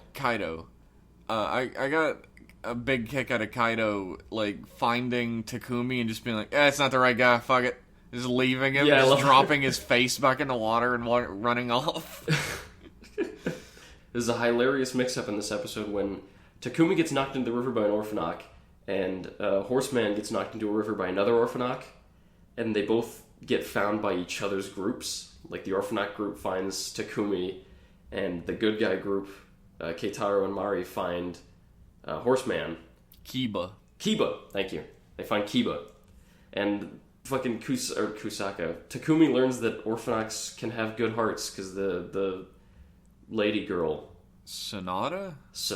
A: I got a big kick out of Kaido, like finding Takumi and just being like, it's not the right guy. Fuck it. Just leaving him, just dropping his face back in the water and running off.
B: There's a hilarious mix-up in this episode when Takumi gets knocked into the river by an Orphanok, and Horseman gets knocked into a river by another Orphanok, and they both get found by each other's groups. Like, the Orphanok group finds Takumi, and the good guy group, Keitaro and Mari, find Horseman.
A: Kiba,
B: thank you. They find Kiba. And fucking Kusaka. Takumi learns that Orphanoks can have good hearts because the lady girl.
A: Sonata?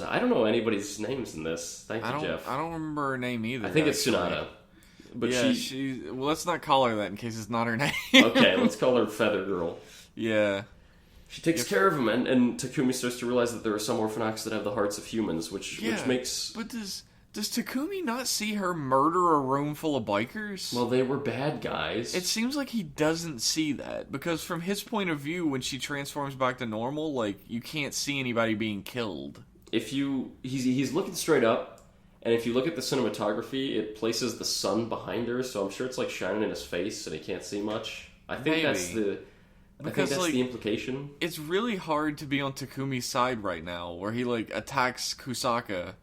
B: I don't know anybody's names in this. Thank you, Jeff.
A: I don't remember her name either.
B: I think it's Sonata. But
A: yeah, well, let's not call her that in case it's not her name.
B: Okay, let's call her Feather Girl.
A: Yeah.
B: She takes care of him, and Takumi starts to realize that there are some Orphanoks that have the hearts of humans, which makes...
A: But does Takumi not see her murder a room full of bikers?
B: Well, they were bad guys.
A: It seems like he doesn't see that, because from his point of view, when she transforms back to normal, like, you can't see anybody being killed.
B: He's looking straight up, and if you look at the cinematography, it places the sun behind her, so I'm sure it's like shining in his face, and he can't see much. I think that's the implication. It's
A: really hard to be on Takumi's side right now, where he, like, attacks Kusaka.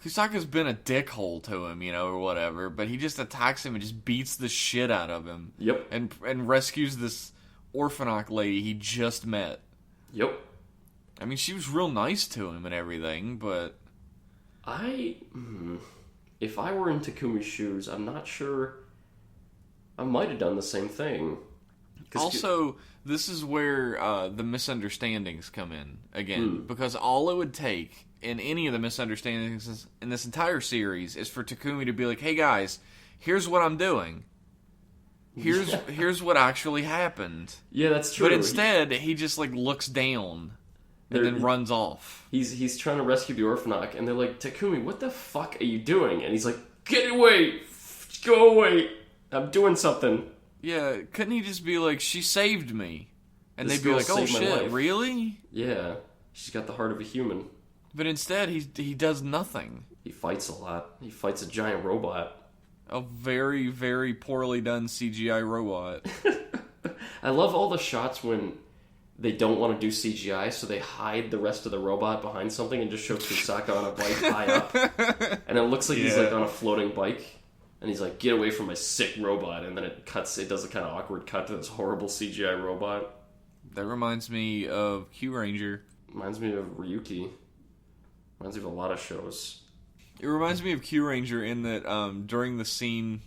A: Kusaka's been a dickhole to him, or whatever, but he just attacks him and just beats the shit out of him.
B: Yep.
A: And rescues this Orphanok lady he just met.
B: Yep.
A: I mean, she was real nice to him and everything, but...
B: If I were in Takumi's shoes, I'm not sure... I might have done the same thing.
A: Also, this is where the misunderstandings come in, again. Because all it would take... in any of the misunderstandings in this entire series is for Takumi to be like, hey guys, here's what I'm doing. Here's what actually happened.
B: Yeah, that's true.
A: But instead, he just like looks down and then runs off.
B: He's trying to rescue the Orphanok, and they're like, Takumi, what the fuck are you doing? And he's like, get away! Go away! I'm doing something.
A: Yeah, couldn't he just be like, she saved me? And they'd be like, oh shit, really?
B: Yeah, she's got the heart of a human.
A: But instead, he does nothing.
B: He fights a lot. He fights a giant robot.
A: A very, very poorly done CGI robot.
B: I love all the shots when they don't want to do CGI, so they hide the rest of the robot behind something and just show Kusaka on a bike high up. And it looks like he's like on a floating bike. And he's like, get away from my sick robot. And then it does a kind of awkward cut to this horrible CGI robot.
A: That reminds me of Q Ranger.
B: Reminds me of Ryuki. Reminds me of a lot of shows.
A: It reminds me of Q Ranger in that during the scene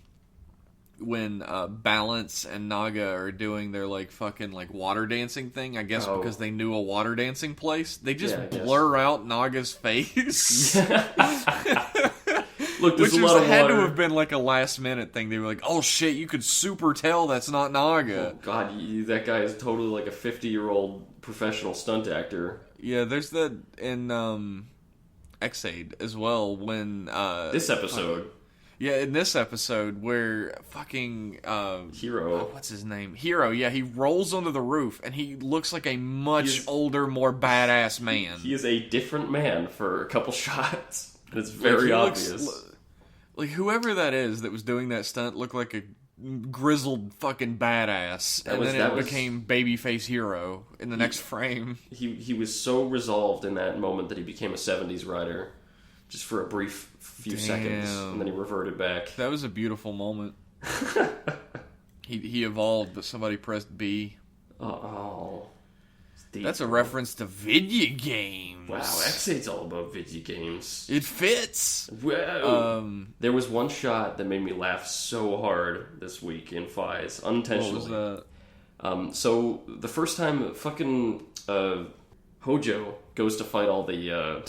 A: when Balance and Naga are doing their like fucking like water dancing thing, I guess because they knew a water dancing place, they just blur out Naga's face.
B: Look, there's a lot of water.
A: Had to have been like a last minute thing. They were like, oh shit, you could super tell that's not Naga.
B: Oh, God, that guy is totally like a 50-year-old professional stunt actor.
A: Yeah, there's that in X-Aid as well when
B: this episode.
A: In this episode where fucking
B: Hero.
A: What's his name? Hero, yeah, he rolls onto the roof and he looks like a much older, more badass man.
B: He is a different man for a couple shots. And it's very obvious.
A: Like whoever that is that was doing that stunt looked like a grizzled fucking badass, and then it became babyface Hero in the next frame.
B: He was so resolved in that moment that he became a 70s rider, just for a brief few seconds, and then he reverted back.
A: That was a beautiful moment. He evolved, but somebody pressed B.
B: Oh.
A: That's a reference to video games.
B: Wow, X8's all about video games.
A: It fits.
B: Whoa. There was one shot that made me laugh so hard this week in Fies, unintentionally.
A: What was that?
B: So the first time fucking Hojo goes to fight all the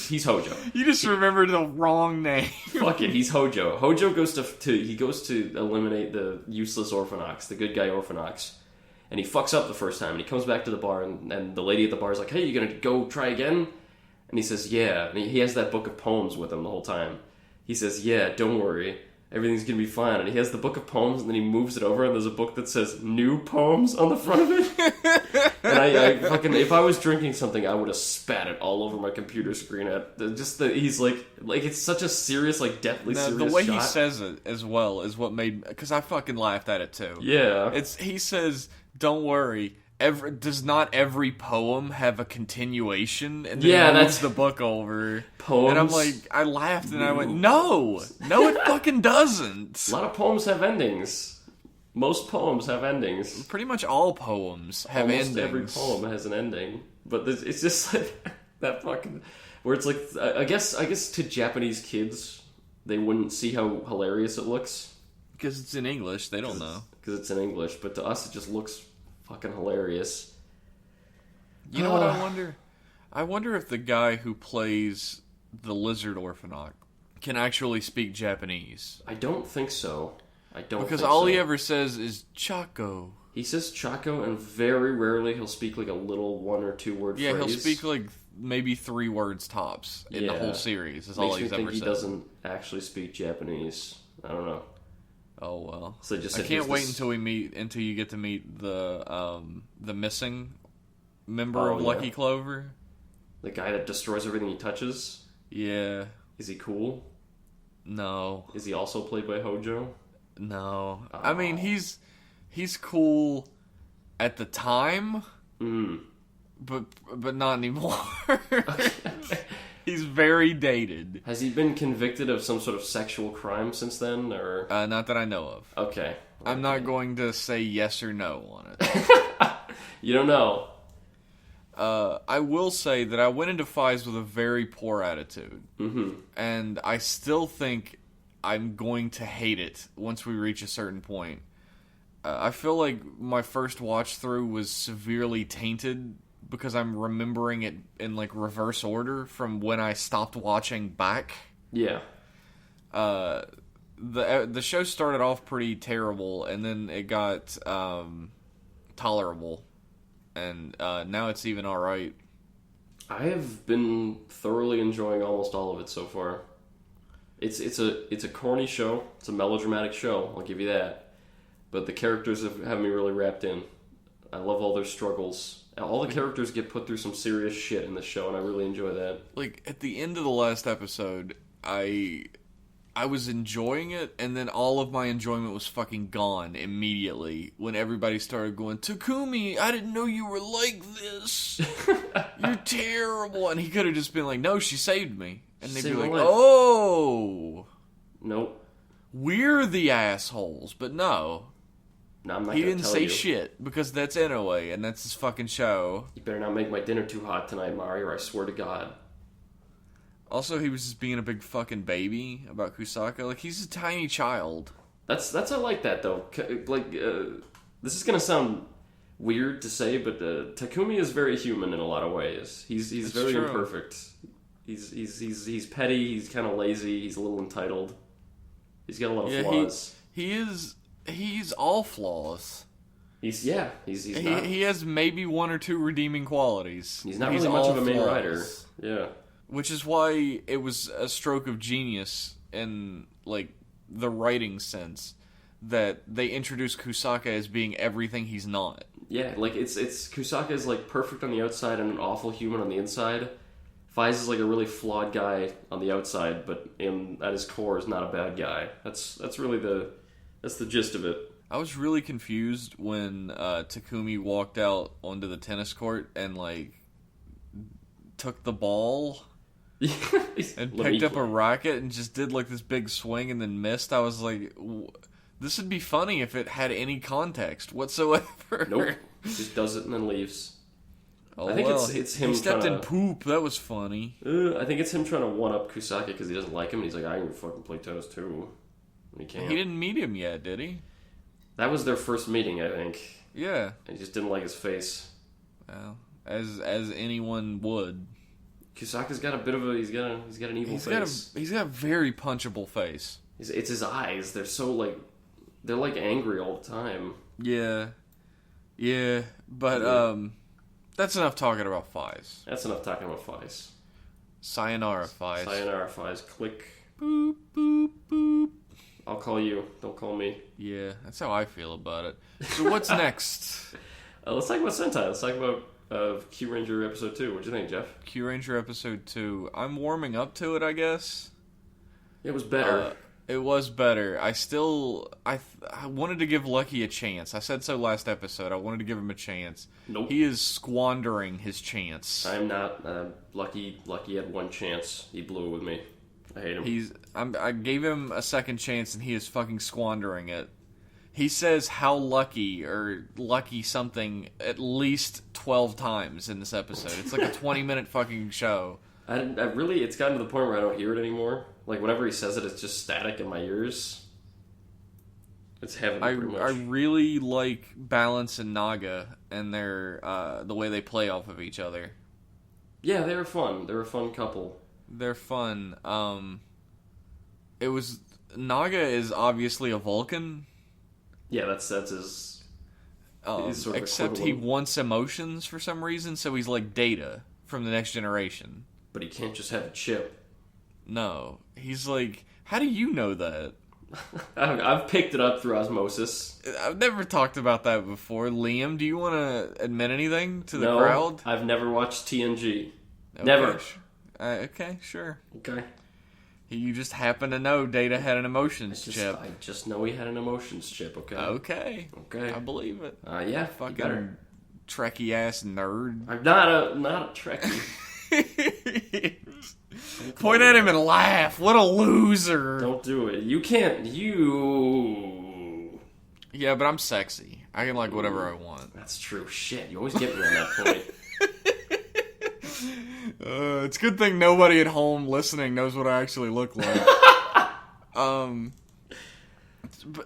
B: he's Hojo.
A: You just remembered the wrong name.
B: Fuck it, he's Hojo. Hojo goes to eliminate the useless Orphanox, the good guy Orphanox. And he fucks up the first time, and he comes back to the bar, and the lady at the bar is like, "Hey, you gonna go try again?" And he says, "Yeah." And he has that book of poems with him the whole time. He says, "Yeah, don't worry, everything's gonna be fine." And he has the book of poems, and then he moves it over, and there's a book that says "New Poems" on the front of it. And I fucking, if I was drinking something, I would have spat it all over my computer screen. He's like it's such a serious, like deathly serious.
A: The way
B: shot.
A: he says it as well is what made, because I fucking laughed at it too.
B: Yeah,
A: he says, "Don't worry. Does not every poem have a continuation?" And then he moves the book over.
B: Poems.
A: And I'm like, I laughed and I went, no, it fucking doesn't.
B: A lot of poems have endings. Most poems have endings.
A: Pretty much all poems have
B: endings.
A: Almost
B: every poem has an ending. But it's just like that fucking, where it's like, I guess to Japanese kids, they wouldn't see how hilarious it looks.
A: Because it's in English, they don't know.
B: Because it's in English, but to us it just looks fucking hilarious.
A: You know what I wonder? I wonder if the guy who plays the lizard Orphanoch can actually speak Japanese.
B: I don't think so.
A: Because all he ever says is Chaco.
B: He says Chaco, and very rarely he'll speak like a little 1 or 2 word phrase.
A: Yeah, he'll speak like maybe 3 words tops in the whole series. That's all he's ever said.
B: Makes me think he doesn't actually speak Japanese. I don't know.
A: Oh well.
B: So I
A: can't wait until you get to meet the missing member of Lucky Clover.
B: The guy that destroys everything he touches?
A: Yeah.
B: Is he cool?
A: No.
B: Is he also played by Hojo?
A: No. Oh. I mean, he's cool at the time, but not anymore. He's very dated.
B: Has he been convicted of some sort of sexual crime since then, or
A: not that I know of?
B: Okay.
A: I'm not going to say yes or no on it.
B: You don't know.
A: I will say that I went into Fies with a very poor attitude, and I still think I'm going to hate it once we reach a certain point. I feel like my first watch through was severely tainted because I'm remembering it in like reverse order from when I stopped watching back.
B: Yeah.
A: The show started off pretty terrible, and then it got tolerable, and now it's even all right.
B: I have been thoroughly enjoying almost all of it so far. It's a corny show. It's a melodramatic show. I'll give you that. But the characters have me really wrapped in. I love all their struggles. All the characters get put through some serious shit in the show, and I really enjoy that.
A: Like at the end of the last episode, I was enjoying it, and then all of my enjoyment was fucking gone immediately when everybody started going, "Takumi, I didn't know you were like this. You're terrible." And he could have just been like, "No, she saved me." And they'd be like, "Oh,
B: nope,
A: we're the assholes." But no,
B: I'm not.
A: He didn't say shit because that's Inoue and that's his fucking show.
B: You better not make my dinner too hot tonight, Mario, or I swear to God.
A: Also, he was just being a big fucking baby about Kusaka. Like, he's a tiny child.
B: That's I like that though. Like, this is gonna sound weird to say, but Takumi is very human in a lot of ways. He's very imperfect. He's petty. He's kind of lazy. He's a little entitled. He's got a lot of flaws.
A: He's all flaws.
B: He's not.
A: He has maybe 1 or 2 redeeming qualities.
B: He's not really much of a main rider. Yeah.
A: Which is why it was a stroke of genius in like the writing sense that they introduced Kusaka as being everything he's not.
B: Yeah, like it's Kusaka is like perfect on the outside and an awful human on the inside. Fies is like a really flawed guy on the outside, but at his core is not a bad guy. That's really the gist of it.
A: I was really confused when Takumi walked out onto the tennis court and like took the ball and picked up a racket and just did like this big swing and then missed. I was like, this would be funny if it had any context whatsoever.
B: Nope. Just does it and then leaves.
A: Oh,
B: I think it's him.
A: He stepped
B: trying
A: in poop. That was funny.
B: I think it's him trying to one up Kusaka because he doesn't like him. And he's like, I can fucking play tennis too. And he can't.
A: He didn't meet him yet, did he?
B: That was their first meeting, I think.
A: Yeah.
B: And he just didn't like his face.
A: Well, as anyone would.
B: Kusaka's got a bit of a he's got an evil face.
A: He's got a very punchable face.
B: It's his eyes. They're so they're like angry all the time.
A: Yeah. Yeah, but that's enough talking about Fies.
B: That's enough talking about Fies.
A: Sayonara, Fies.
B: Sayonara, Fies. Click.
A: Boop, boop, boop.
B: I'll call you. Don't call me.
A: Yeah, that's how I feel about it. So what's next?
B: Let's talk about Sentai. Let's talk about Q Ranger episode 2. What'd you think, Jeff?
A: Q Ranger episode 2. I'm warming up to it, I guess.
B: It was better.
A: It was better. I wanted to give Lucky a chance. I said so last episode. I wanted to give him a chance.
B: Nope.
A: He is squandering his chance.
B: I'm not. Lucky had one chance. He blew it with me. I hate him.
A: I gave him a second chance, and he is fucking squandering it. He says how lucky or lucky something at least 12 times in this episode. It's like a 20-minute fucking show.
B: I really, it's gotten to the point where I don't hear it anymore. Like, whenever he says it, it's just static in my ears. It's heaven, pretty much.
A: I really like Balance and Naga and their the way they play off of each other.
B: Yeah, they were fun. They're a fun couple.
A: They're fun. Naga is obviously a Vulcan.
B: Yeah, that's his sort of
A: except
B: equivalent.
A: he wants emotions for some reason, so he's like Data from the Next Generation.
B: But he can't just have a chip.
A: No, he's like, how do you know that?
B: I've picked it up through osmosis.
A: I've never talked about that before. Liam, do you want to admit anything to the
B: No,
A: crowd?
B: I've never watched TNG.
A: Okay.
B: Never.
A: Okay, sure.
B: Okay.
A: You just happen to know Data had an emotions chip.
B: I just know he had an emotions chip, okay?
A: Okay. I believe it.
B: Yeah,
A: Fucking Trekkie ass nerd.
B: I'm not a Trekkie.
A: Point at him and laugh. What a loser.
B: Don't do it. You can't.
A: Yeah, but I'm sexy. I can like whatever I want.
B: That's true. Shit, you always get me on that point.
A: It's a good thing nobody at home listening knows what I actually look like.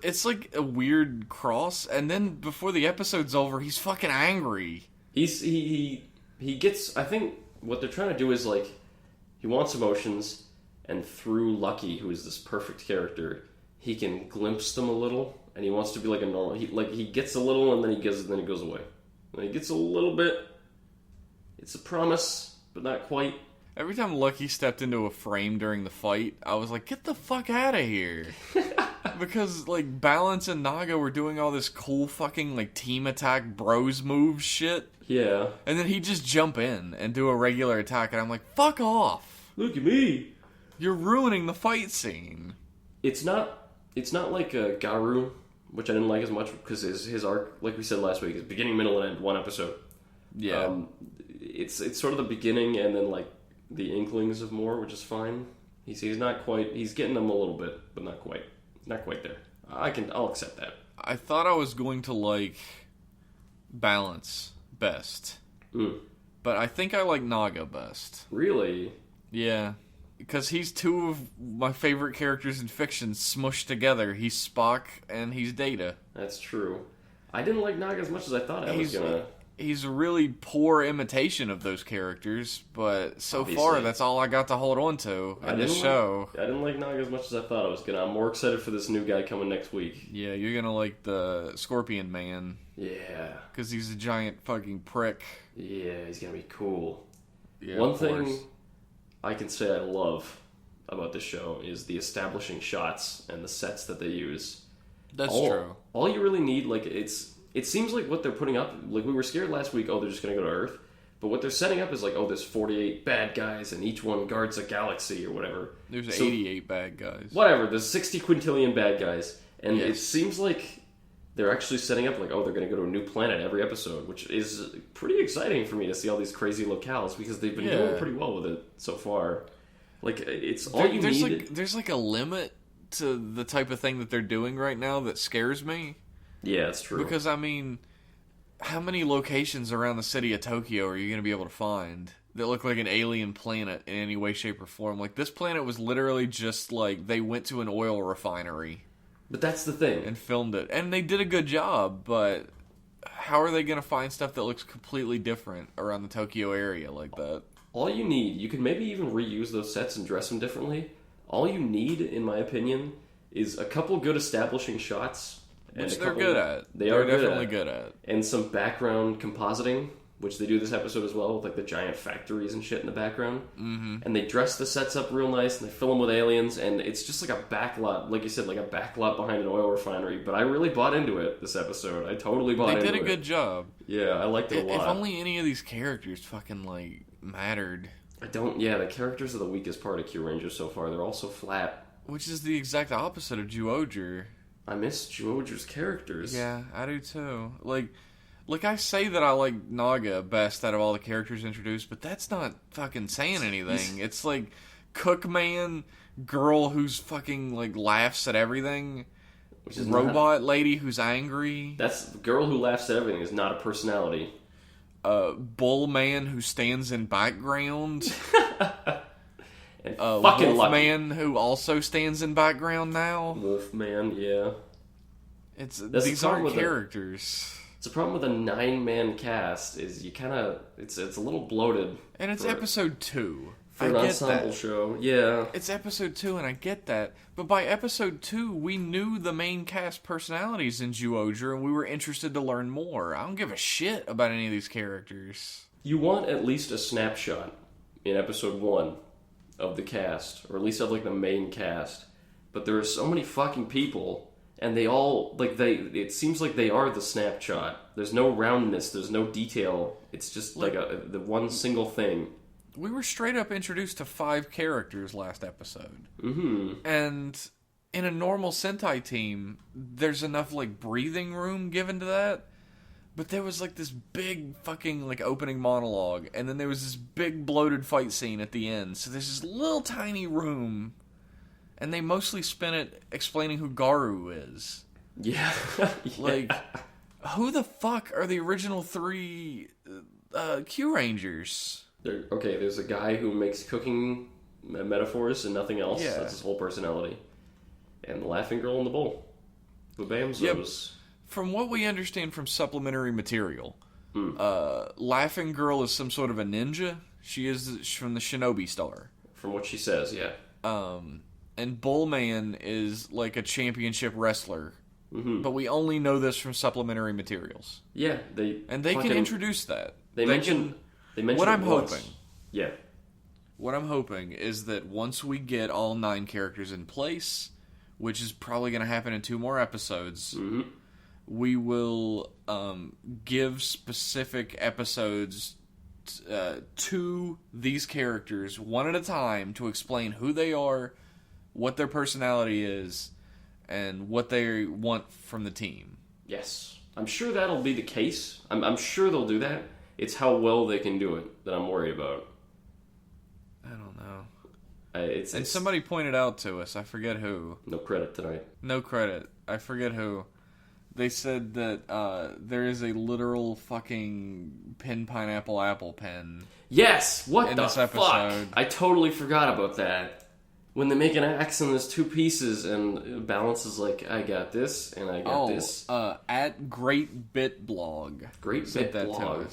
A: It's like a weird cross, and then before the episode's over, he's fucking angry.
B: He gets. I think what they're trying to do is like he wants emotions, and through Lucky, who is this perfect character, he can glimpse them a little, and he wants to be like a normal. He gets a little, and then he goes away. And he gets a little bit. It's a promise, but not quite.
A: Every time Lucky stepped into a frame during the fight, I was like, get the fuck out of here. Because, like, Balance and Naga were doing all this cool fucking, like, team attack bros move shit.
B: Yeah.
A: And then he'd just jump in and do a regular attack, and I'm like, fuck off.
B: Look at me.
A: You're ruining the fight scene.
B: It's not like Garu, which I didn't like as much, because his arc, like we said last week, is beginning, middle, and end, one episode.
A: Yeah.
B: It's sort of the beginning and then like the inklings of more, which is fine. He's not quite. He's getting them a little bit, but not quite there. I'll accept that.
A: I thought I was going to like Balance best, but I think I like Naga best.
B: Really?
A: Yeah, because he's two of my favorite characters in fiction smushed together. He's Spock and he's Data.
B: That's true. I didn't like Naga as much as I thought I was gonna.
A: He's a really poor imitation of those characters, but so
B: Obviously.
A: far that's all I got to hold on to in this show.
B: I didn't like Naga as much as I thought I was gonna. I'm more excited for this new guy coming next week.
A: Yeah, you're gonna like the Scorpion Man.
B: Yeah.
A: Because he's a giant fucking prick.
B: Yeah, he's gonna be cool.
A: Yeah,
B: One thing I can say I love about this show is the establishing shots and the sets that they use.
A: That's true.
B: All you really need, like, it seems like what they're putting up, like we were scared last week, they're just going to go to Earth. But what they're setting up is like, there's 48 bad guys and each one guards a galaxy or whatever.
A: There's 88 bad guys.
B: Whatever, there's 60 quintillion bad guys. And
A: yes.
B: It seems like they're actually setting up like, they're going to go to a new planet every episode, which is pretty exciting for me to see all these crazy locales because they've been doing pretty well with it so far. Like, it's all you need.
A: There's like a limit to the type of thing that they're doing right now that scares me.
B: Yeah, it's true.
A: Because, I mean, how many locations around the city of Tokyo are you going to be able to find that look like an alien planet in any way, shape, or form? Like, this planet was literally just, like, they went to an oil refinery.
B: But that's the thing.
A: And filmed it. And they did a good job, but how are they going to find stuff that looks completely different around the Tokyo area like that?
B: All you need, you can maybe even reuse those sets and dress them differently. All you need, in my opinion, is a couple good establishing shots.
A: Which they're good at.
B: They're
A: definitely good at.
B: And some background compositing, which they do this episode as well, with like the giant factories and shit in the background.
A: Mm-hmm.
B: And they dress the sets up real nice, and they fill them with aliens, and it's just like a backlot, like you said, like a backlot behind an oil refinery. But I really bought into it this episode. I totally bought into it.
A: They did a good job.
B: Yeah, I liked it a lot.
A: If only any of these characters fucking, like, mattered.
B: The characters are the weakest part of Q Rangers so far. They're all so flat.
A: Which is the exact opposite of Zyuohger.
B: I miss Zyuohger's characters.
A: Yeah, I do too. Like I say that I like Naga best out of all the characters introduced, but that's not fucking saying anything. It's like Cookman, girl who's fucking like laughs at everything,
B: Which is
A: robot lady who's angry.
B: That's the girl who laughs at everything is not a personality.
A: Bull man who stands in background.
B: And fucking
A: Wolfman who also stands in background now.
B: Wolfman, yeah.
A: These aren't characters.
B: It's a problem with a 9-man cast is you kind of it's a little bloated.
A: And it's episode 2.
B: For an ensemble show, yeah.
A: It's episode 2, and I get that. But by episode 2, we knew the main cast personalities in Zyuohger, and we were interested to learn more. I don't give a shit about any of these characters.
B: You want at least a snapshot in episode 1 of the cast, or at least of like the main cast. But there are so many fucking people, and they all it seems like they are the snapshot. There's no roundness, there's no detail. It's just like the one single thing.
A: We were straight up introduced to 5 characters last episode.
B: Mm-hmm.
A: And in a normal Sentai team, there's enough like breathing room given to that. But there was like this big fucking like opening monologue, and then there was this big bloated fight scene at the end. So there's this little tiny room, and they mostly spent it explaining who Garu is.
B: Yeah.
A: Like, who the fuck are the original 3 Q Rangers?
B: There's a guy who makes cooking metaphors and nothing else.
A: Yeah.
B: That's his whole personality. And the laughing girl in the bowl. The Bamzos.
A: Yep. From what we understand from supplementary material, Laughing Girl is some sort of a ninja. She is from the Shinobi Star.
B: From what she says, yeah.
A: And Bullman is like a championship wrestler.
B: Mm-hmm.
A: But we only know this from supplementary materials.
B: Yeah, they
A: can introduce that.
B: They mention
A: what I'm
B: once.
A: hoping.
B: Yeah.
A: What I'm hoping is that once we get all 9 characters in place, which is probably going to happen in 2 more episodes,
B: mm-hmm.
A: we will give specific episodes to these characters one at a time to explain who they are, what their personality is, and what they want from the team.
B: Yes. I'm sure that'll be the case. I'm sure they'll do that. It's how well they can do it that I'm worried about.
A: I don't know.
B: And
A: somebody pointed out to us, I forget who.
B: No credit tonight.
A: No credit. I forget who. They said that there is a literal fucking pin pineapple apple pen.
B: Yes! What
A: in
B: the
A: this
B: fuck?
A: episode.
B: I totally forgot about that. When they make an axe and there's 2 pieces and Balance is like, I got this and I got this.
A: At Great Bit Blog.
B: Great Bit Blog.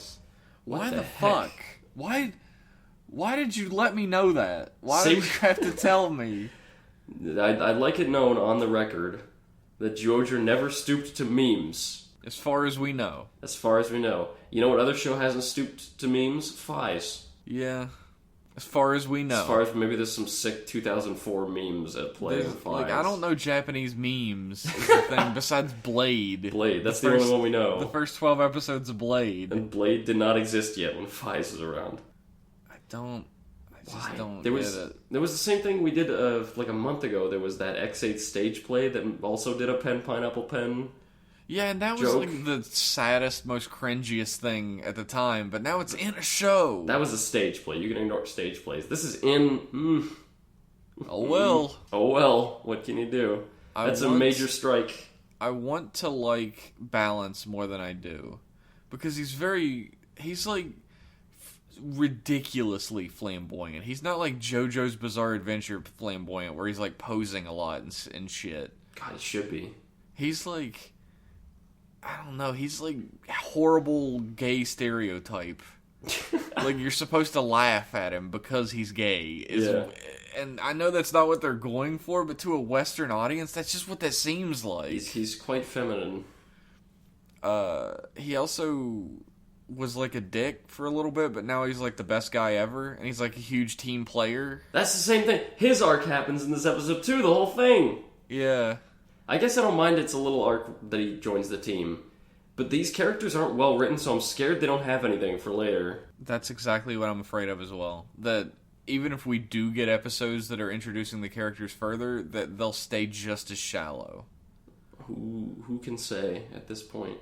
A: Why the fuck? Why did you let me know that? Why did you have to tell me?
B: I'd like it known on the record that Zyuohger never stooped to memes.
A: As far as we know.
B: As far as we know. You know what other show hasn't stooped to memes? Fies.
A: Yeah. As far as we know.
B: As far as maybe there's some sick 2004 memes at play in Fies.
A: Like, I don't know Japanese memes is the thing, besides Blade.
B: Blade, that's the only one we know.
A: The first 12 episodes of Blade.
B: And Blade did not exist yet when Fies was around.
A: I just don't
B: get
A: it.
B: There was the same thing we did like a month ago. There was that X8 stage play that also did a pineapple pen.
A: Yeah, and that was
B: joke.
A: like the saddest, most cringiest thing at the time, but now it's in a show.
B: That was a stage play. You can ignore stage plays. This is in...
A: Oh well.
B: Oh well. What can you do? That's a major strike.
A: I want to like Balance more than I do. because he's like ridiculously flamboyant. He's not like JoJo's Bizarre Adventure flamboyant, where he's like posing a lot and shit.
B: God, it should be.
A: He's like, I don't know, he's like horrible gay stereotype. Like, you're supposed to laugh at him because he's gay. And I know that's not what they're going for, but to a Western audience, that's just what that seems like.
B: He's quite feminine.
A: He also was like a dick for a little bit, but now he's like the best guy ever, and he's like a huge team player.
B: That's the same thing. His arc happens in this episode too, the whole thing.
A: Yeah.
B: I guess I don't mind it's a little arc that he joins the team. But these characters aren't well written, so I'm scared they don't have anything for later.
A: That's exactly what I'm afraid of as well. That even if we do get episodes that are introducing the characters further, that they'll stay just as shallow.
B: Who can say at this point?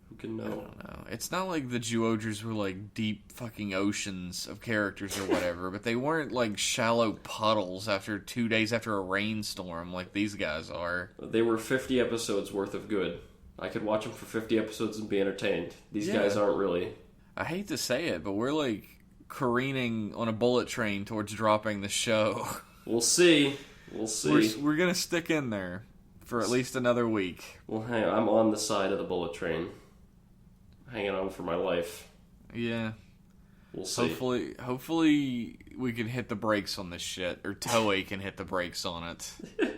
B: Who can know?
A: I don't know. It's not like the Duodgers were like deep fucking oceans of characters or whatever, but they weren't like shallow puddles after 2 days after a rainstorm like these guys are.
B: They were 50 episodes worth of good. I could watch them for 50 episodes and be entertained. These guys aren't really.
A: I hate to say it, but we're like careening on a bullet train towards dropping the show.
B: We'll see. We'll see.
A: We're gonna stick in there for at least another week.
B: Well, hang on. I'm on the side of the bullet train. Hanging on for my life.
A: Yeah.
B: We'll see.
A: Hopefully we can hit the brakes on this shit, or Toei can hit the brakes on it.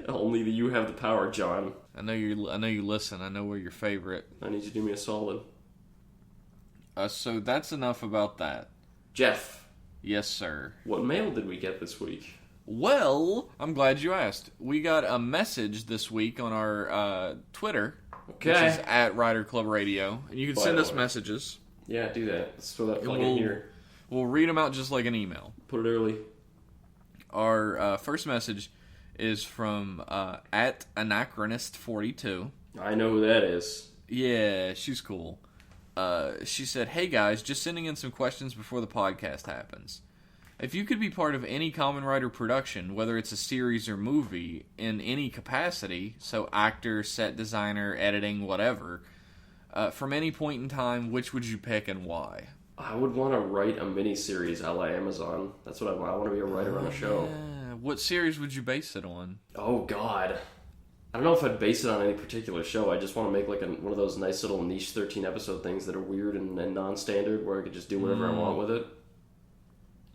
B: Only that you have the power, John.
A: I know you listen. I know we're your favorite.
B: I need you to do me a solid.
A: So that's enough about that.
B: Jeff.
A: Yes, sir.
B: What mail did we get this week?
A: Well, I'm glad you asked. We got a message this week on our Twitter, which is at Rider Club Radio, and you can send us messages.
B: Yeah, do that. Let's throw that plug in here.
A: We'll read them out just like an email.
B: Put it early.
A: Our first message is from at Anachronist42.
B: I know who that is.
A: Yeah, she's cool. She said, "Hey guys, just sending in some questions before the podcast happens. If you could be part of any Kamen Rider production, whether it's a series or movie, in any capacity, so actor, set designer, editing, whatever, from any point in time, which would you pick and why?"
B: I would want to write a miniseries a la Amazon. That's what I want. I want to be a writer on a show.
A: Yeah. What series would you base it on?
B: Oh, God. I don't know if I'd base it on any particular show. I just want to make like one of those nice little niche 13-episode things that are weird and non-standard where I could just do whatever I want with it.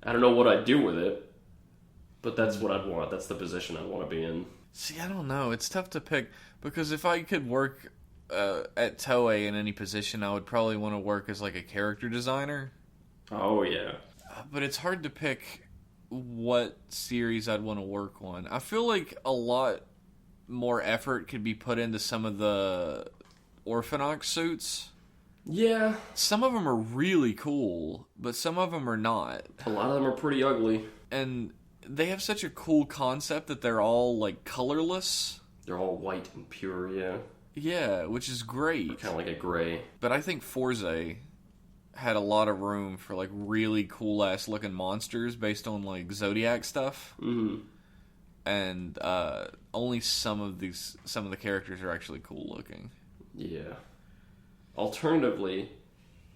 B: I don't know what I'd do with it, but that's what I'd want. That's the position I'd want to be in.
A: See, I don't know. It's tough to pick, because if I could work at Toei in any position, I would probably want to work as like a character designer.
B: Oh, yeah.
A: But it's hard to pick what series I'd want to work on. I feel like a lot more effort could be put into some of the Orphanox suits.
B: Yeah.
A: Some of them are really cool, but some of them are not.
B: A lot of them are pretty ugly.
A: And they have such a cool concept that they're all like colorless.
B: They're all white and pure, yeah.
A: Yeah, which is great.
B: Kind of like a gray.
A: But I think Forze had a lot of room for like really cool ass looking monsters based on like Zodiac stuff.
B: Mm-hmm.
A: And only some of the characters are actually cool looking.
B: Yeah. Alternatively,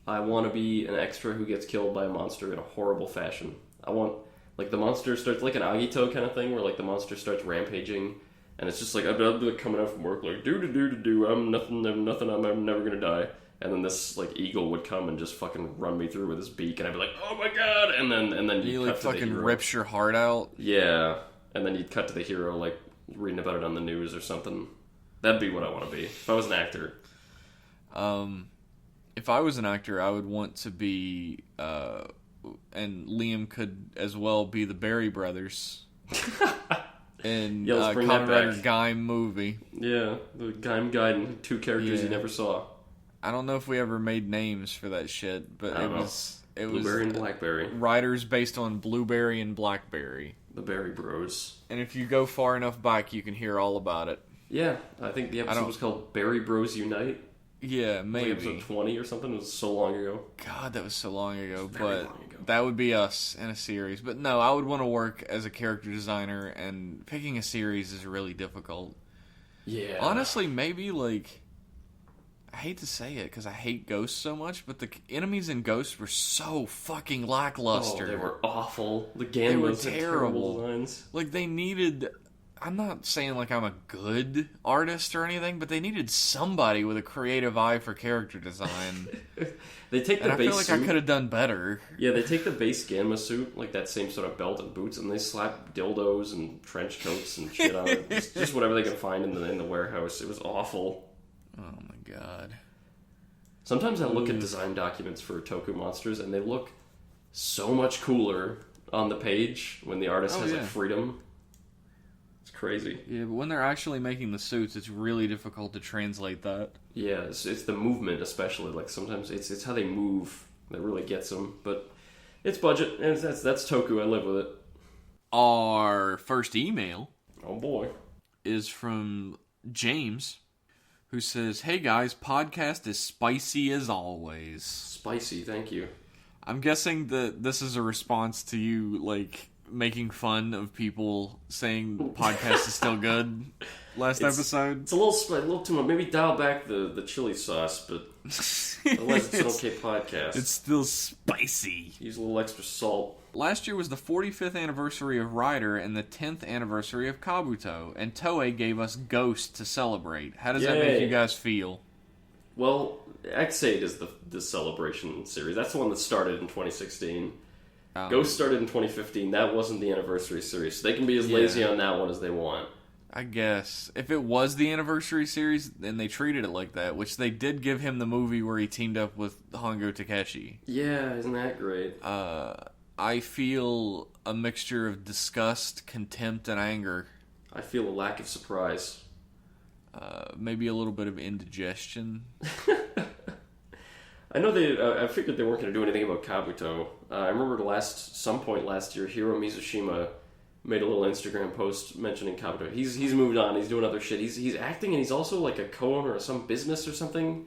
B: I want to be an extra who gets killed by a monster in a horrible fashion. I want, like, the monster starts, like an Agito kind of thing, where, like, the monster starts rampaging, and it's just like, I'd be like, coming out from work, like, I'm nothing, I'm never gonna die. And then this, like, eagle would come and just fucking run me through with his beak, and I'd be like, oh my god! And then
A: he
B: cut
A: like
B: to
A: fucking
B: the hero.
A: rips your heart out.
B: Yeah. And then you'd cut to the hero, like, reading about it on the news or something. That'd be what I want to be, if I was an actor.
A: If I was an actor, I would want to be, and Liam could as well be the Berry brothers in Kamen Rider Gaim movie.
B: Yeah, the Gaim Gaiden, two characters you never saw.
A: I don't know if we ever made names for that shit, but it was
B: Blueberry and Blackberry.
A: Riders based on Blueberry and Blackberry.
B: The Berry Bros.
A: And if you go far enough back, you can hear all about it.
B: Yeah, I think the episode was called Berry Bros Unite.
A: Yeah, maybe.
B: Like episode 20 or something. It was so long ago.
A: God, that was so long ago.
B: Very long ago.
A: That would be us in a series. But no, I would want to work as a character designer, and picking a series is really difficult.
B: Yeah.
A: Honestly, maybe, like, I hate to say it because I hate Ghost so much, but the enemies in Ghost were so fucking lackluster.
B: Oh, they were awful. The
A: They were
B: Ganmos had terrible
A: terrible.
B: designs.
A: Like, they needed... I'm not saying like I'm a good artist or anything, but they needed somebody with a creative eye for character design.
B: They take the
A: And I
B: base
A: feel like
B: suit.
A: I could have done better.
B: Yeah, they take the base Gamma suit, like that same sort of belt and boots, and they slap dildos and trench coats and shit on it. Just whatever they can find in the warehouse. It was awful.
A: Oh my god.
B: Sometimes I look at design documents for Toku monsters, and they look so much cooler on the page when the artist has like freedom. It's crazy.
A: Yeah, but when they're actually making the suits, it's really difficult to translate that.
B: Yeah, it's the movement especially. Like sometimes it's how they move that really gets them. But it's budget, and that's Toku. I live with it.
A: Our first email,
B: Oh boy,
A: is from James, who says, "Hey guys, podcast is spicy as always."
B: spicy. Thank you.
A: I'm guessing that this is a response to you, like, making fun of people saying the podcast is still good last episode.
B: It's a little too much. Maybe dial back the chili sauce, but otherwise it's an okay podcast.
A: It's still spicy.
B: Use a little extra salt.
A: Last year was the 45th anniversary of Rider and the 10th anniversary of Kabuto, and Toei gave us Ghost to celebrate. How does that make you guys feel?
B: Well, X8 is the celebration series. That's the one that started in 2016. Ghost started in 2015. That wasn't the anniversary series. So they can be as lazy on that one as they want.
A: I guess. If it was the anniversary series, then they treated it like that, which they did give him the movie where he teamed up with Hongo Takeshi.
B: Yeah, isn't that great?
A: I feel a mixture of disgust, contempt, and anger.
B: I feel a lack of surprise.
A: Maybe a little bit of indigestion.
B: I know I figured they weren't going to do anything about Kabuto. I remember some point last year, Hiro Mizushima made a little Instagram post mentioning Kabuto. He's moved on. He's doing other shit. He's acting, and he's also like a co-owner of some business or something.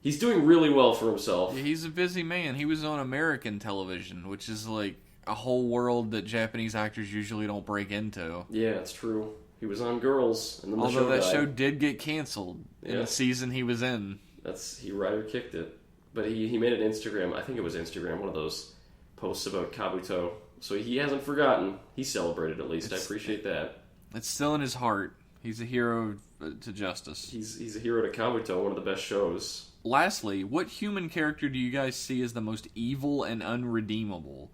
B: He's doing really well for himself.
A: Yeah, he's a busy man. He was on American television, which is like a whole world that Japanese actors usually don't break into.
B: Yeah, it's true. He was on Girls, and then the show
A: Although that
B: died.
A: show did get canceled in the season he was in.
B: Rider kicked it. But he made an Instagram, I think it was Instagram, one of those posts about Kabuto. So he hasn't forgotten. He celebrated at least. I appreciate that.
A: It's still in his heart. He's a hero to justice.
B: He's a hero to Kabuto, one of the best shows.
A: Lastly, what human character do you guys see as the most evil and unredeemable?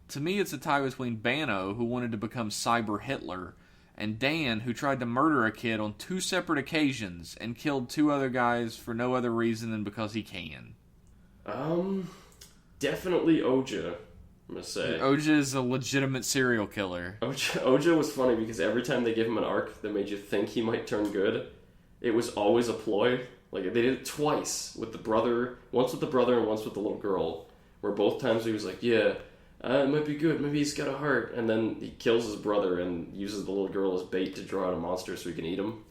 A: To me, it's a tie between Bano, who wanted to become Cyber Hitler, and Dan, who tried to murder a kid on 2 separate occasions and killed 2 other guys for no other reason than because he can.
B: Definitely Oja, I'm gonna say.
A: Oja is a legitimate serial killer.
B: Oja was funny because every time they give him an arc that made you think he might turn good, it was always a ploy. Like, they did it twice with the brother, once with the brother and once with the little girl, where both times he was like, yeah, it might be good, maybe he's got a heart, and then he kills his brother and uses the little girl as bait to draw out a monster so he can eat him.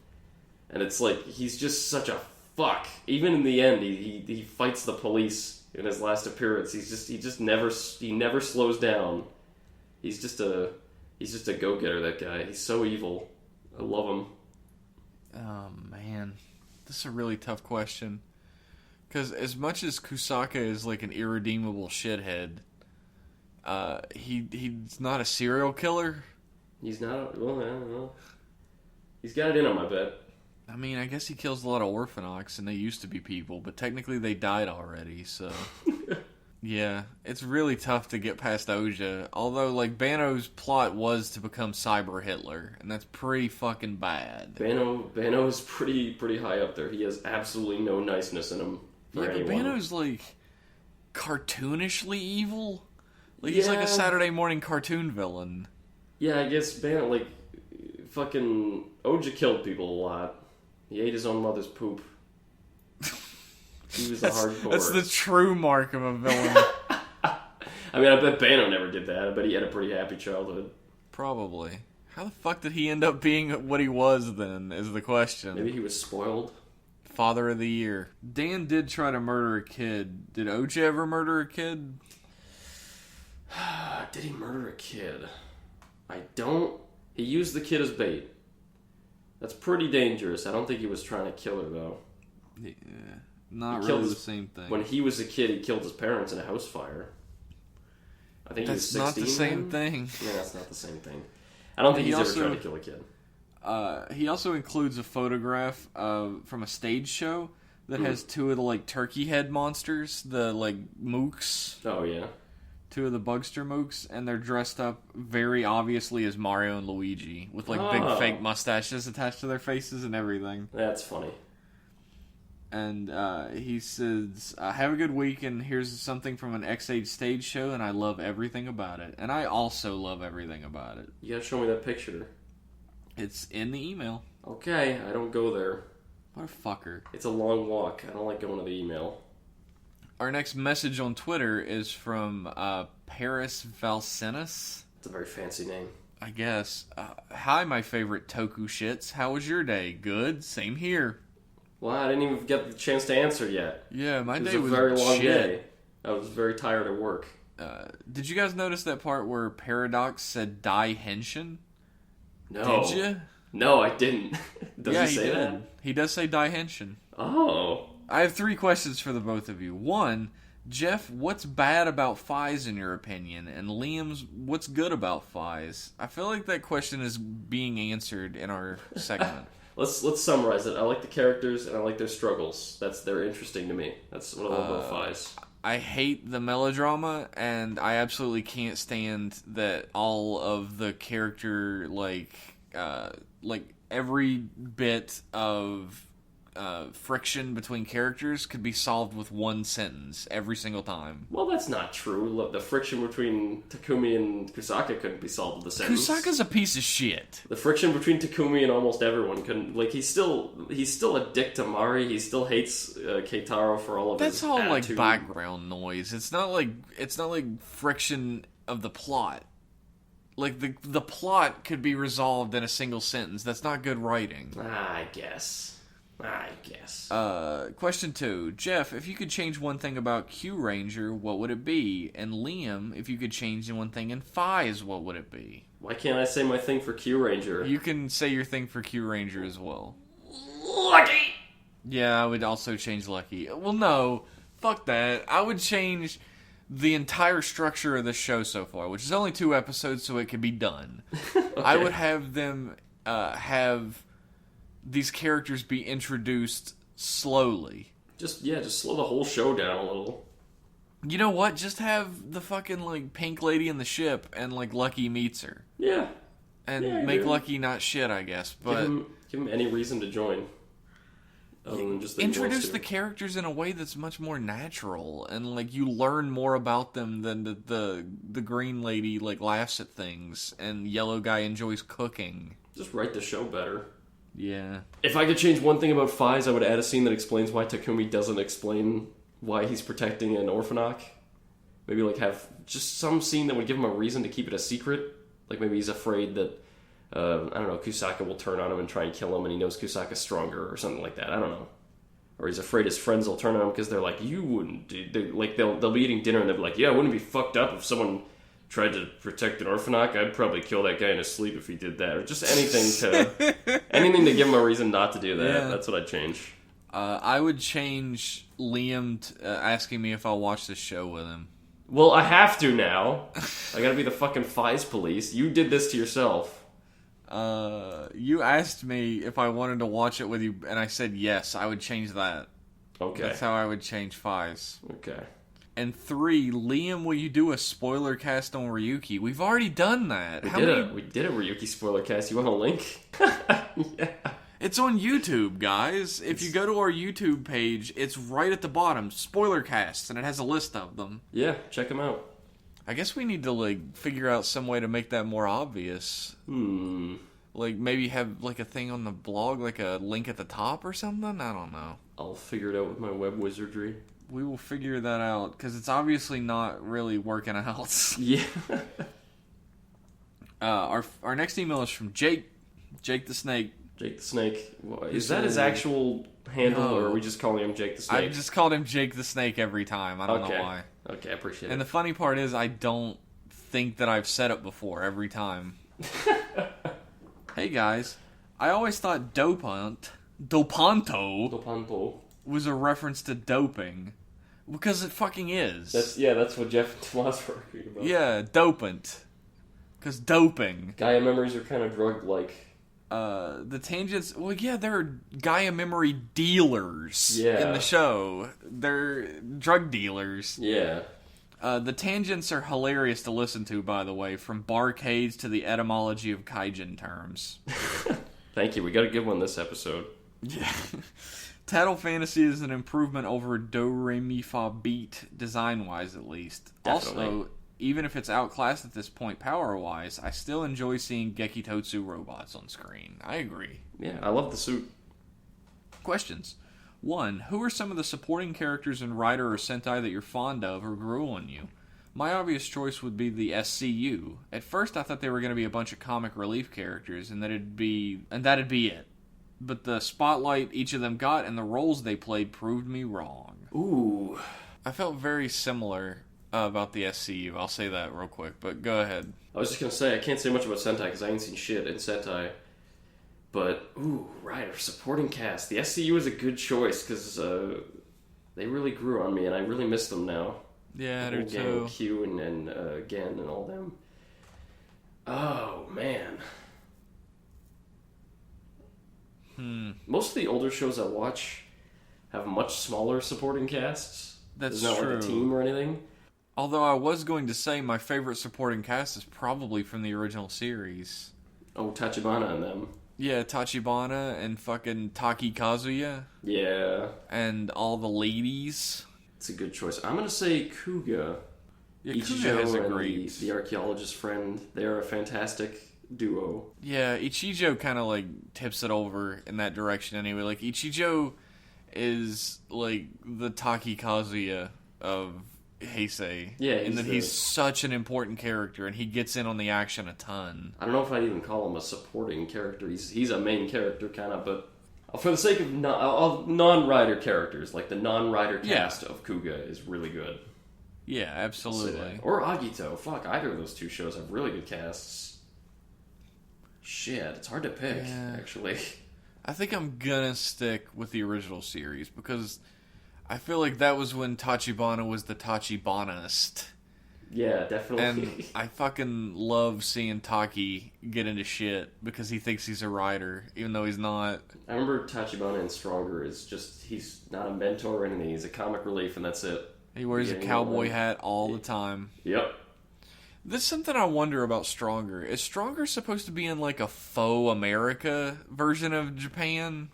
B: And it's like, he's just such a fuck. Even in the end, he fights the police in his last appearance. He never slows down. He's just a go-getter, that guy. He's so evil. I love him.
A: Oh, man. This is a really tough question. Because as much as Kusaka is like an irredeemable shithead, he's not a serial killer.
B: He's not. Well, I don't know. He's got it in him, I bet.
A: I mean, I guess he kills a lot of Orphanox, and they used to be people, but technically they died already, so... Yeah, it's really tough to get past Oja. Although, like, Bano's plot was to become Cyber Hitler, and that's pretty fucking bad.
B: Bano is pretty high up there. He has absolutely no niceness in him for anyone.
A: But Bano's, like, cartoonishly evil. Like, he's like a Saturday morning cartoon villain.
B: Yeah, I guess Bano, like, fucking... Oja killed people a lot. He ate his own mother's poop. He was a hardcore.
A: That's the true mark of a villain.
B: I mean, I bet Bano never did that. I bet he had a pretty happy childhood.
A: Probably. How the fuck did he end up being what he was then, is the question.
B: Maybe he was spoiled.
A: Father of the Year. Dan did try to murder a kid. Did Oja ever murder a kid?
B: Did he murder a kid? He used the kid as bait. That's pretty dangerous. I don't think he was trying to kill her, though.
A: Yeah. Not really the same thing.
B: When he was a kid, he killed his parents in a house fire. I think
A: that's
B: he was 16.
A: That's not the same thing.
B: Yeah, that's not the same thing. I don't think he's ever tried to kill a kid.
A: He also includes a photograph from a stage show that has two of the like turkey head monsters, the like mooks.
B: Oh yeah.
A: Two of the Bugster mooks, and they're dressed up very obviously as Mario and Luigi with like big fake mustaches attached to their faces and everything.
B: That's funny.
A: And he says, "Have a good week, and here's something from an X-Age stage show, and I love everything about it." And I also love everything about it.
B: You gotta show me that picture.
A: It's in the email.
B: Okay, I don't go there.
A: What a fucker.
B: It's a long walk. I don't like going to the email.
A: Our next message on Twitter is from Paris Valsenis.
B: It's a very fancy name.
A: I guess. Hi, my favorite Toku shits. How was your day? Good. Same here.
B: Well, I didn't even get the chance to answer yet.
A: Yeah, my day
B: was a very long day. I was very tired at work.
A: Did you guys notice that part where Paradox said "Die Henshin"?
B: No.
A: Did you?
B: No, I didn't. Does he say that?
A: He does say "Die Henshin."
B: Oh.
A: I have 3 questions for the both of you. 1, Jeff, what's bad about Fies in your opinion? And Liam's, what's good about Fies? I feel like that question is being answered in our segment.
B: Let's summarize it. I like the characters and I like their struggles. They're interesting to me. That's what I love about Fies.
A: I hate the melodrama, and I absolutely can't stand that all of the character like every bit of friction between characters could be solved with one sentence every single time.
B: Well, that's not true. Look, the friction between Takumi and Kusaka couldn't be solved with a sentence.
A: Kusaka's a piece of shit.
B: The friction between Takumi and almost everyone couldn't. Like, he's still a dick to Mari. He still hates Keitaro for all of his
A: That's all
B: attitude.
A: like background noise. It's not like friction of the plot. Like the plot could be resolved in a single sentence. That's not good writing.
B: I guess.
A: Question 2. Jeff, if you could change one thing about Q Ranger, what would it be? And Liam, if you could change one thing in Fies, what would it be?
B: Why can't I say my thing for Q Ranger?
A: You can say your thing for Q Ranger as well.
B: Lucky!
A: Yeah, I would also change Lucky. Well, no. Fuck that. I would change the entire structure of the show so far, which is only 2 episodes, so it could be done. Okay. I would have them have these characters be introduced slowly.
B: Just slow the whole show down a little.
A: You know what? Just have the fucking, like, pink lady in the ship and, like, Lucky meets her.
B: Yeah.
A: And make Lucky not shit, I guess. But
B: give him any reason to join. Other than just that
A: introduce the characters in a way that's much more natural, and, like, you learn more about them than the green lady, like, laughs at things, and yellow guy enjoys cooking.
B: Just write the show better.
A: Yeah.
B: If I could change one thing about Fies, I would add a scene that explains why Takumi doesn't explain why he's protecting an orphanage. Maybe, like, have just some scene that would give him a reason to keep it a secret. Like, maybe he's afraid that, I don't know, Kusaka will turn on him and try and kill him, and he knows Kusaka's stronger, or something like that. I don't know. Or he's afraid his friends will turn on him because they're like, you wouldn't do... Like, they'll be eating dinner, and they'll be like, yeah, wouldn't it be fucked up if someone tried to protect an orphanage? I'd probably kill that guy in his sleep if he did that. Or just anything to give him a reason not to do that. Yeah. That's what I'd change.
A: I would change Liam asking me if I'll watch this show with him.
B: Well, I have to now. I gotta be the fucking Fies police. You did this to yourself.
A: You asked me if I wanted to watch it with you, and I said yes. I would change that.
B: Okay.
A: That's how I would change Fies.
B: Okay.
A: And 3, Liam, will you do a spoiler cast on Ryuki? We've already done that.
B: We did a Ryuki spoiler cast. You want a link?
A: Yeah. It's on YouTube, guys. If you go to our YouTube page, it's right at the bottom. Spoiler casts, and it has a list of them.
B: Yeah, check them out.
A: I guess we need to, like, figure out some way to make that more obvious. Like, maybe have, like, a thing on the blog, like a link at the top or something? I don't know.
B: I'll figure it out with my web wizardry.
A: We will figure that out, because it's obviously not really working out.
B: Yeah.
A: Our next email is from Jake the Snake.
B: Jake the Snake. Is that his actual handle, or are we just calling him Jake the Snake?
A: I've just called him Jake the Snake every time. I don't know why.
B: Okay, I appreciate it.
A: And the funny part is, I don't think that I've said it before every time. Hey guys, I always thought Dopanto was a reference to doping. Because it fucking is.
B: That's what Jeff and Tomas were arguing about.
A: Yeah, dopant. Because doping.
B: Gaia memories are kind of drug-like.
A: The tangents... Well, yeah, there are Gaia memory dealers in the show. They're drug dealers.
B: Yeah.
A: The tangents are hilarious to listen to, by the way, from barcades to the etymology of kaijin terms.
B: Thank you. We got a good one this episode.
A: Yeah. Tattle Fantasy is an improvement over Do Re Mi Fa Beat, design-wise at least.
B: Definitely.
A: Also, even if it's outclassed at this point power-wise, I still enjoy seeing Gekitotsu robots on screen. I agree.
B: Yeah, I love the suit.
A: Questions. 1. Who are some of the supporting characters in Rider or Sentai that you're fond of or grew on you? My obvious choice would be the SCU. At first I thought they were going to be a bunch of comic relief characters and that'd be it. But the spotlight each of them got and the roles they played proved me wrong.
B: Ooh.
A: I felt very similar about the SCU. I'll say that real quick, but go ahead.
B: I was just going to say, I can't say much about Sentai because I ain't seen shit in Sentai. But, Rider, supporting cast. The SCU is a good choice because they really grew on me and I really miss them now.
A: Yeah, I
B: the
A: do
B: whole gang,
A: too.
B: Q and Gen and all them. Oh, man. Most of the older shows I watch have much smaller supporting casts.
A: That's
B: There's not
A: true.
B: like a team or anything.
A: Although I was going to say my favorite supporting cast is probably from the original series.
B: Oh, Tachibana and them.
A: Yeah, Tachibana and fucking Taki Kazuya.
B: Yeah.
A: And all the ladies.
B: It's a good choice. I'm going to say Kuga.
A: Yeah,
B: Ichijo
A: Kuga has a
B: and
A: great...
B: the archaeologist friend. They're a fantastic duo.
A: Yeah, Ichijo kind of like tips it over in that direction anyway. Like Ichijo is like the Taki Kazuya of Heisei.
B: Yeah,
A: and that he's such an important character and he gets in on the action a ton.
B: I don't know if I'd even call him a supporting character. He's a main character kind of, but for the sake of non-Rider characters, like the non-Rider cast of Kuga is really good.
A: Yeah, absolutely.
B: Or Agito. Fuck, either of those two shows have really good casts. Shit, it's hard to pick, actually.
A: I think I'm gonna stick with the original series because I feel like that was when Tachibana was the Tachibanist.
B: Yeah, definitely.
A: And I fucking love seeing Taki get into shit because he thinks he's a rider, even though he's not.
B: I remember Tachibana in Stronger is just, he's not a mentor or anything, he's a comic relief and that's it.
A: He wears a cowboy hat all the time.
B: Yep.
A: There's something I wonder about Stronger. Is Stronger supposed to be in like a faux America version of Japan?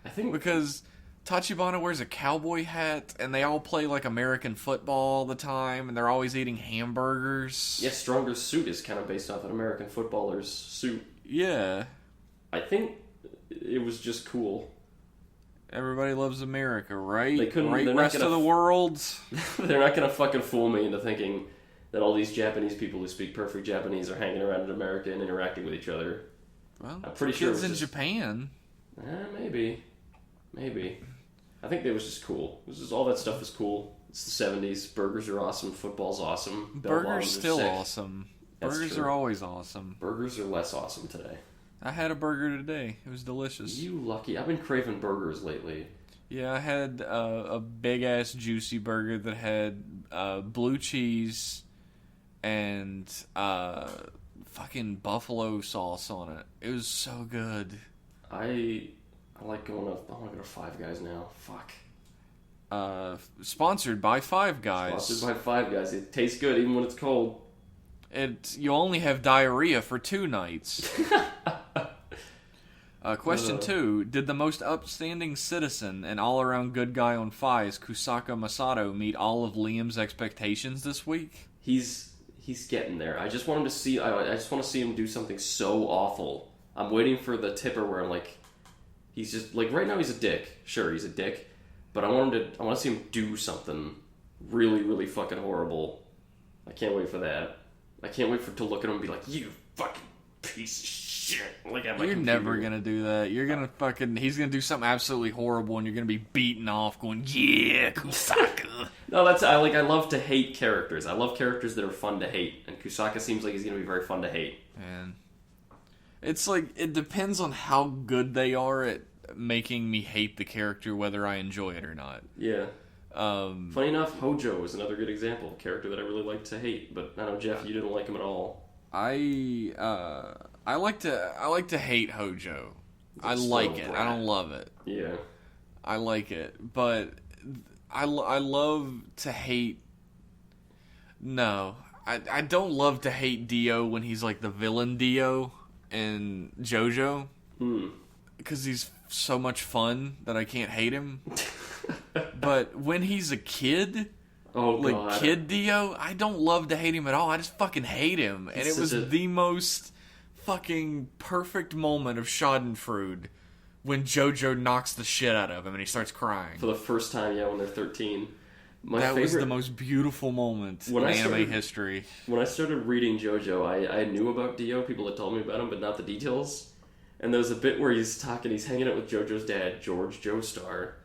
B: I think...
A: Because Tachibana wears a cowboy hat and they all play like American football all the time and they're always eating hamburgers.
B: Yeah, Stronger's suit is kind of based off an American footballer's suit.
A: Yeah.
B: I think it was just cool.
A: Everybody loves America, right?
B: They couldn't...
A: Right, rest of the world.
B: They're not going to fucking fool me into thinking that all these Japanese people who speak perfect Japanese are hanging around in America and interacting with each other.
A: Well,
B: I'm pretty sure
A: kids in Japan.
B: Maybe. I think it was just cool. It was just, all that stuff is cool. It's the 70s. Burgers are awesome. Football's awesome.
A: Burgers still awesome. Burgers are always awesome.
B: Burgers are less awesome today.
A: I had a burger today. It was delicious.
B: You lucky. I've been craving burgers lately.
A: Yeah, I had a big-ass juicy burger that had blue cheese and fucking buffalo sauce on it. It was so good.
B: I like going to... I want to go to Five Guys now. Fuck.
A: Sponsored by Five Guys.
B: Sponsored by Five Guys. It tastes good even when it's cold.
A: You only have diarrhea for 2 nights. Question 2. Did the most upstanding citizen and all-around good guy on Fi's, Kusaka Masato, meet all of Liam's expectations this week?
B: He's getting there. I just want him to see... I just want to see him do something so awful. I'm waiting for the tipper where I'm like... He's just... Like, right now he's a dick. Sure, he's a dick. But I want to see him do something really, really fucking horrible. I can't wait for that. I can't wait to look at him and be like, you fucking piece of shit. Like, at my
A: You're
B: computer.
A: never gonna do that. You're gonna he's gonna do something absolutely horrible and you're gonna be beaten off going, yeah, Kusaka.
B: No, I love to hate characters. I love characters that are fun to hate. And Kusaka seems like he's gonna be very fun to hate.
A: And it's like, it depends on how good they are at making me hate the character whether I enjoy it or not.
B: Yeah. Funny enough, Hojo is another good example of a character that I really like to hate, but I know, Jeff, you didn't like him at all.
A: I like to hate Hojo. I like it. I don't love it.
B: Yeah.
A: I like it, but I love to hate. No, I don't love to hate Dio when he's like the villain Dio in JoJo, because he's so much fun that I can't hate him. But when he's a kid, kid Dio, I don't love to hate him at all. I just fucking hate him, and it was the most fucking perfect moment of Schadenfreude when JoJo knocks the shit out of him and he starts crying.
B: For the first time, when they're 13.
A: That was the most beautiful moment in anime history.
B: When I started reading JoJo, I knew about Dio. People had told me about him, but not the details. And there's a bit where he's hanging out with JoJo's dad, George Joestar.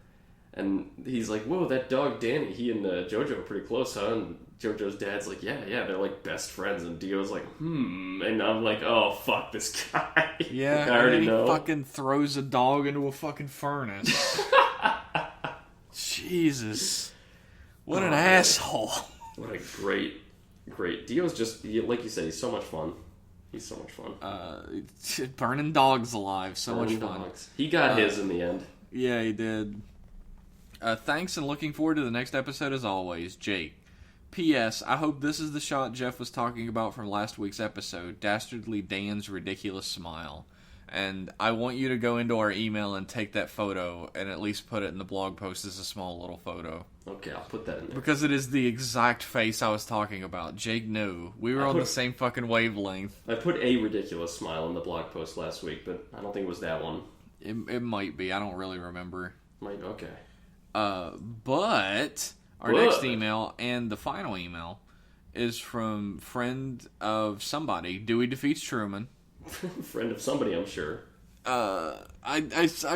B: And he's like, whoa, that dog Danny, he and JoJo are pretty close, huh? And JoJo's dad's like, yeah, they're like best friends. And Dio's like, And I'm like, oh, fuck this guy.
A: Yeah,
B: I already know.
A: He fucking throws a dog into a fucking furnace. Jesus. What an asshole.
B: What a great... Dio's just, like you said, he's so much fun. He's so much fun.
A: Burning dogs alive, so much fun.
B: Dogs. He got his in the end.
A: Yeah, he did. Thanks, and looking forward to the next episode as always, Jake. P.S. I hope this is the shot Jeff was talking about from last week's episode, Dastardly Dan's ridiculous smile. And I want you to go into our email and take that photo and at least put it in the blog post as a small little photo.
B: Okay, I'll put that in there.
A: Because it is the exact face I was talking about. Jake knew. We were on the same fucking wavelength.
B: I put a ridiculous smile in the blog post last week, but I don't think it was that one.
A: It might be. I don't really remember.
B: Okay.
A: But our next email and the final email is from friend of somebody, Dewey Defeats Truman.
B: Friend of somebody, I'm sure.
A: I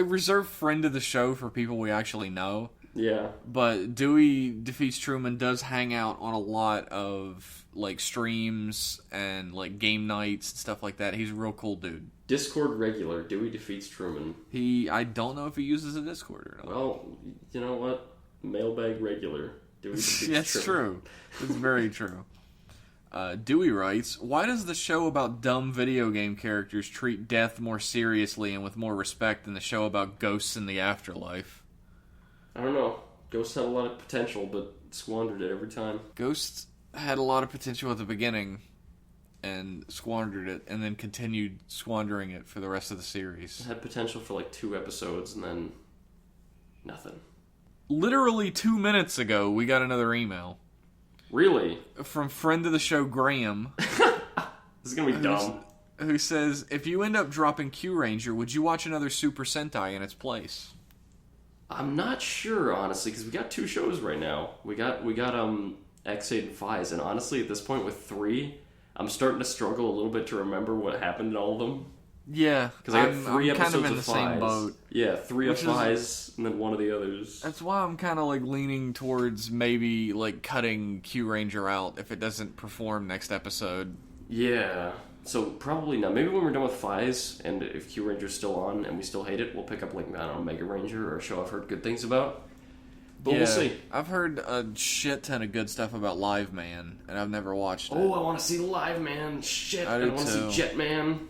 A: reserve friend of the show for people we actually know.
B: Yeah.
A: But Dewey Defeats Truman does hang out on a lot of like streams and like game nights and stuff like that. He's a real cool dude.
B: Discord regular, Dewey Defeats Truman.
A: I don't know if he uses a Discord or not.
B: Well, you know what? Mailbag regular, Dewey Defeats Truman.
A: That's true. It's very true. Dewey writes, why does the show about dumb video game characters treat death more seriously and with more respect than the show about ghosts in the afterlife?
B: I don't know. Ghosts had a lot of potential, but squandered it every time.
A: Ghosts had a lot of potential at the beginning and squandered it, and then continued squandering it for the rest of the series.
B: It had potential for like 2 episodes, and then nothing.
A: Literally 2 minutes ago, we got another email.
B: Really?
A: From friend of the show, Graham.
B: This is going to be dumb.
A: Who says, if you end up dropping Q Ranger, would you watch another Super Sentai in its place?
B: I'm not sure, honestly, because we got 2 shows right now. We got X8 and Fies, and honestly, at this point with 3, I'm starting to struggle a little bit to remember what happened in all of them.
A: Yeah,
B: because I got 3 episodes
A: kind of in
B: of
A: the
B: Fies.
A: same boat.
B: Yeah, 3 of Fies, and then 1 of the others.
A: That's why I'm kind of like leaning towards maybe like cutting Q Ranger out if it doesn't perform next episode.
B: Yeah. So probably not. Maybe when we're done with Fies, and if Q Ranger's still on and we still hate it, we'll pick up like, I don't know, Mega Ranger or a show I've heard good things about. But we'll see.
A: I've heard a shit ton of good stuff about Live Man, and I've never watched it.
B: Oh, I want to see Live Man. Shit. I want to see Jetman.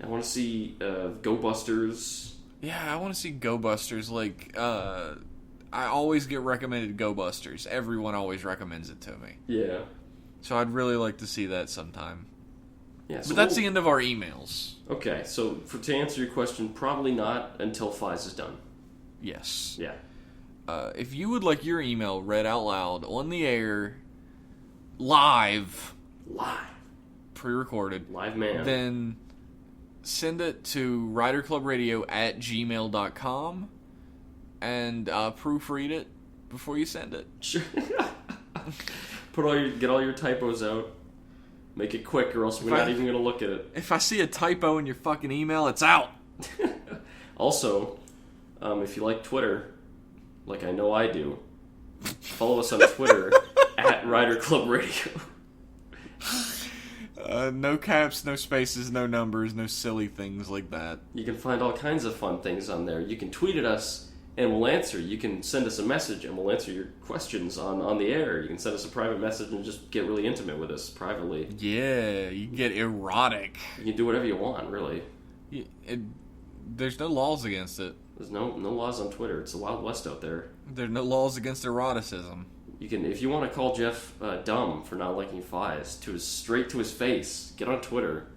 B: I want to see Go Busters.
A: Yeah, I want to see Go Busters. Like, I always get recommended Go Busters. Everyone always recommends it to me.
B: Yeah.
A: So I'd really like to see that sometime.
B: Yeah, so
A: but that's the end of our emails.
B: Okay, so to answer your question, probably not until Fies is done.
A: Yes.
B: Yeah.
A: If you would like your email read out loud on the air, live, pre-recorded,
B: Live Man,
A: then send it to riderclubradio@gmail.com and proofread it before you send it.
B: Sure. Get all your typos out. Make it quick, or else we're not even going to look at it.
A: If I see a typo in your fucking email, it's out.
B: Also, if you like Twitter, like I know I do, follow us on Twitter @Rider Club Radio.
A: No caps, no spaces, no numbers, no silly things like that.
B: You can find all kinds of fun things on there. You can tweet at us and we'll answer. You can send us a message and we'll answer your questions on the air. You can send us a private message and just get really intimate with us privately.
A: Yeah, you can get erotic.
B: You can do whatever you want, really.
A: There's no laws against it.
B: There's no laws on Twitter. It's the Wild West out there.
A: There's no laws against eroticism.
B: You can, if you want to call Jeff dumb for not liking Fies, straight to his face, get on Twitter.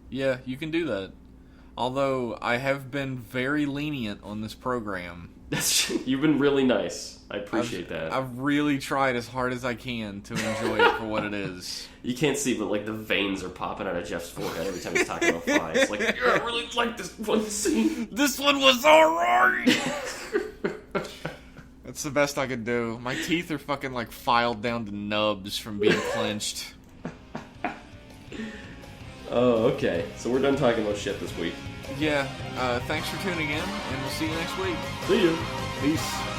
A: Yeah, you can do that. Although I have been very lenient on this program.
B: You've been really nice. I appreciate that.
A: I've really tried as hard as I can to enjoy it for what it is.
B: You can't see, but like the veins are popping out of Jeff's forehead every time he's talking about Fies. Like, yeah, I really like this one scene.
A: This one was alright. That's the best I could do. My teeth are fucking like filed down to nubs from being clenched.
B: Oh, okay. So we're done talking about shit this week.
A: Yeah, thanks for tuning in, and we'll see you next week.
B: See you.
A: Peace.